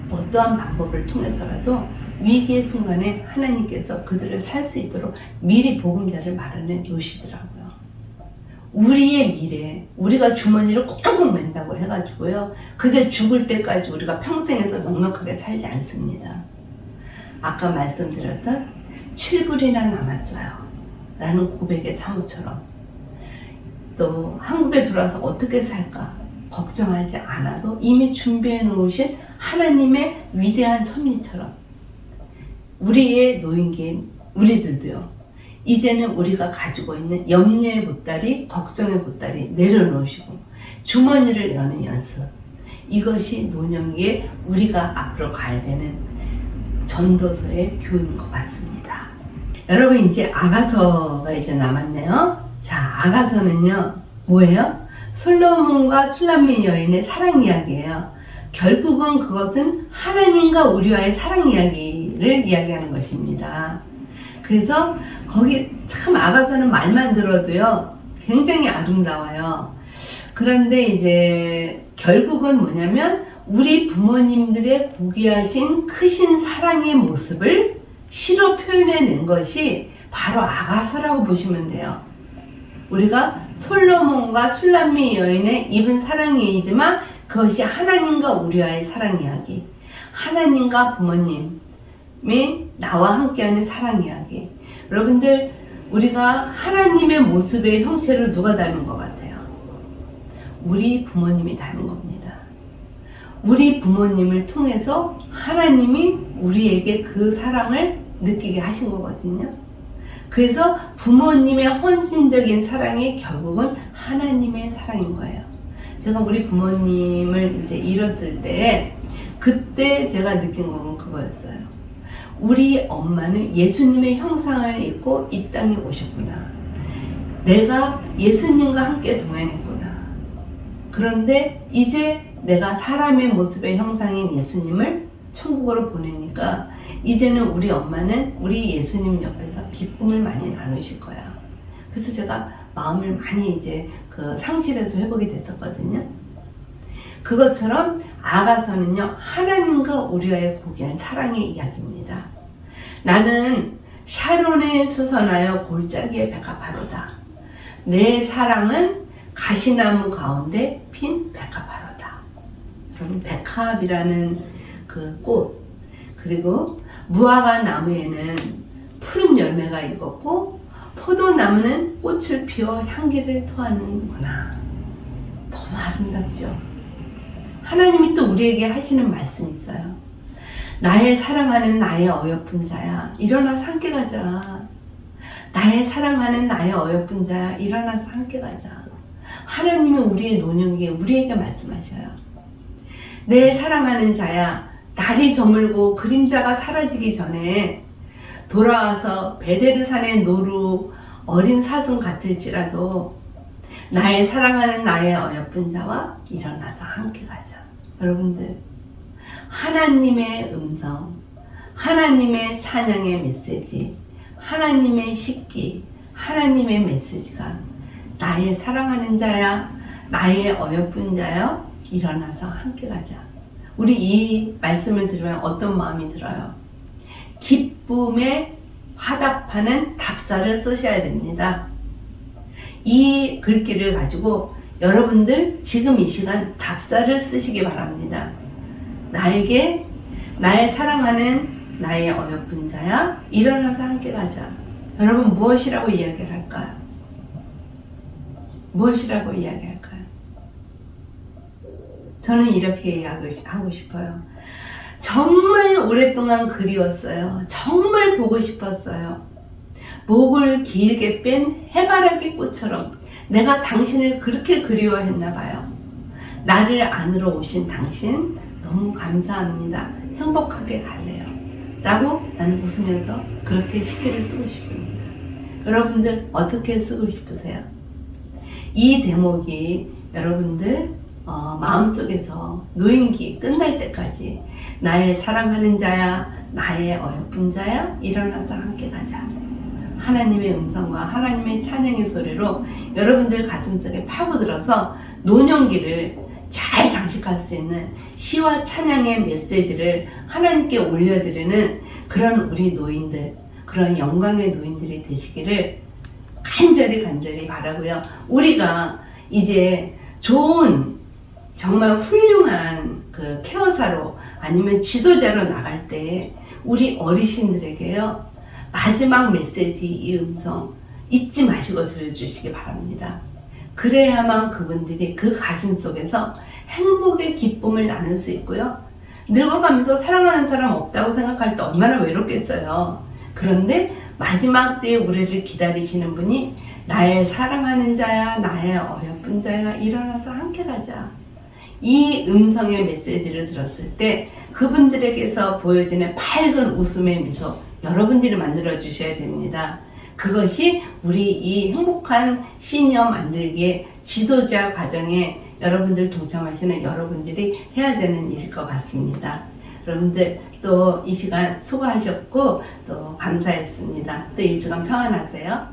Speaker 1: 어떠한 방법을 통해서라도 위기의 순간에 하나님께서 그들을 살 수 있도록 미리 복음자를 마련해 놓으시더라고요. 우리의 미래, 우리가 주머니를 꽁꽁 맨다고 해가지고요, 그게 죽을 때까지 우리가 평생에서 넉넉하게 살지 않습니다. 아까 말씀드렸던 7불이나 남았어요 라는 고백의 사무처럼, 또 한국에 들어와서 어떻게 살까 걱정하지 않아도 이미 준비해 놓으신 하나님의 위대한 섭리처럼 우리의 노인계인 우리들도요, 이제는 우리가 가지고 있는 염려의 보따리, 걱정의 보따리 내려놓으시고 주머니를 여는 연습, 이것이 노년기에 우리가 앞으로 가야 되는 전도서의 교훈인 것 같습니다. 여러분, 이제 아가서가 이제 남았네요. 자, 아가서는요 뭐예요? 솔로몬과 술람미 여인의 사랑 이야기예요. 결국은 그것은 하나님과 우리와의 사랑 이야기를 이야기하는 것입니다. 그래서 거기 참 아가서는 말만 들어도요 굉장히 아름다워요. 그런데 이제 결국은 뭐냐면 우리 부모님들의 고귀하신 크신 사랑의 모습을 시로 표현해낸 것이 바로 아가서라고 보시면 돼요. 우리가 솔로몬과 술람미 여인의 입은 사랑 이야기지만 그것이 하나님과 우리와의 사랑 이야기, 하나님과 부모님이 나와 함께하는 사랑 이야기. 여러분들, 우리가 하나님의 모습의 형체를 누가 닮은 것 같아요? 우리 부모님이 닮은 겁니다. 우리 부모님을 통해서 하나님이 우리에게 그 사랑을 느끼게 하신 거거든요. 그래서 부모님의 헌신적인 사랑이 결국은 하나님의 사랑인 거예요. 제가 우리 부모님을 이제 잃었을 때, 그때 제가 느낀 건 그거였어요. 우리 엄마는 예수님의 형상을 입고 이 땅에 오셨구나. 내가 예수님과 함께 동행했구나. 그런데 이제 내가 사람의 모습의 형상인 예수님을 천국으로 보내니까 이제는 우리 엄마는 우리 예수님 옆에서 기쁨을 많이 나누실 거야. 그래서 제가 마음을 많이 이제 상실해서 회복이 됐었거든요. 그것처럼 아가서는요, 하나님과 우리와의 고귀한 사랑의 이야기입니다. 나는 샤론에 수선하여 골짜기에 백합화로다. 내 사랑은 가시나무 가운데 핀 백합화로다. 백합이라는 그 꽃, 그리고 무화과 나무에는 푸른 열매가 익었고 포도나무는 꽃을 피워 향기를 토하는구나. 너무 아름답죠? 하나님이 또 우리에게 하시는 말씀이 있어요. 나의 사랑하는 나의 어여쁜 자야, 일어나서 함께 가자. 나의 사랑하는 나의 어여쁜 자야, 일어나서 함께 가자. 하나님은 우리의 노년기에 우리에게 말씀하셔요. 내 사랑하는 자야, 날이 저물고 그림자가 사라지기 전에 돌아와서 베데르산의 노루 어린 사슴 같을지라도 나의 사랑하는 나의 어여쁜 자와 일어나서 함께 가자. 여러분들, 하나님의 음성, 하나님의 찬양의 메시지, 하나님의 식기, 하나님의 메시지가 나의 사랑하는 자야, 나의 어여쁜 자야, 일어나서 함께 가자. 우리 이 말씀을 들으면 어떤 마음이 들어요? 기쁨에 화답하는 답사를 쓰셔야 됩니다. 이 글귀를 가지고 여러분들 지금 이 시간 답사를 쓰시기 바랍니다. 나에게 나의 사랑하는 나의 어여쁜 자야, 일어나서 함께 가자. 여러분, 무엇이라고 이야기를 할까요? 무엇이라고 이야기할까요? 저는 이렇게 이야기하고 싶어요. 정말 오랫동안 그리웠어요. 정말 보고 싶었어요. 목을 길게 뺀 해바라기 꽃처럼 내가 당신을 그렇게 그리워했나 봐요. 나를 안으러 오신 당신 너무 감사합니다. 행복하게 갈래요. 라고 나는 웃으면서 그렇게 시계를 쓰고 싶습니다. 여러분들 어떻게 쓰고 싶으세요? 이 대목이 여러분들 마음속에서 노인기 끝날 때까지 나의 사랑하는 자야, 나의 어여쁜 자야, 일어나서 함께 가자. 하나님의 음성과 하나님의 찬양의 소리로 여러분들 가슴속에 파고들어서 노년기를 잘 장식할 수 있는 시와 찬양의 메시지를 하나님께 올려드리는 그런 우리 노인들, 그런 영광의 노인들이 되시기를 간절히 바라고요. 우리가 이제 좋은 정말 훌륭한 그 케어사로 아니면 지도자로 나갈 때 우리 어르신들에게요, 마지막 메시지 이 음성 잊지 마시고 들려주시기 바랍니다. 그래야만 그분들이 그 가슴 속에서 행복의 기쁨을 나눌 수 있고요. 늙어가면서 사랑하는 사람 없다고 생각할 때 얼마나 외롭겠어요. 그런데 마지막 때에 우리를 기다리시는 분이 나의 사랑하는 자야, 나의 어여쁜 자야, 일어나서 함께 가자. 이 음성의 메시지를 들었을 때 그분들에게서 보여지는 밝은 웃음의 미소, 여러분들이 만들어 주셔야 됩니다. 그것이 우리 이 행복한 시니어 만들기의 지도자 과정에 여러분들 동참하시는 여러분들이 해야 되는 일일 것 같습니다. 여러분들 또 이 시간 수고하셨고 또 감사했습니다. 또 일주간 평안하세요.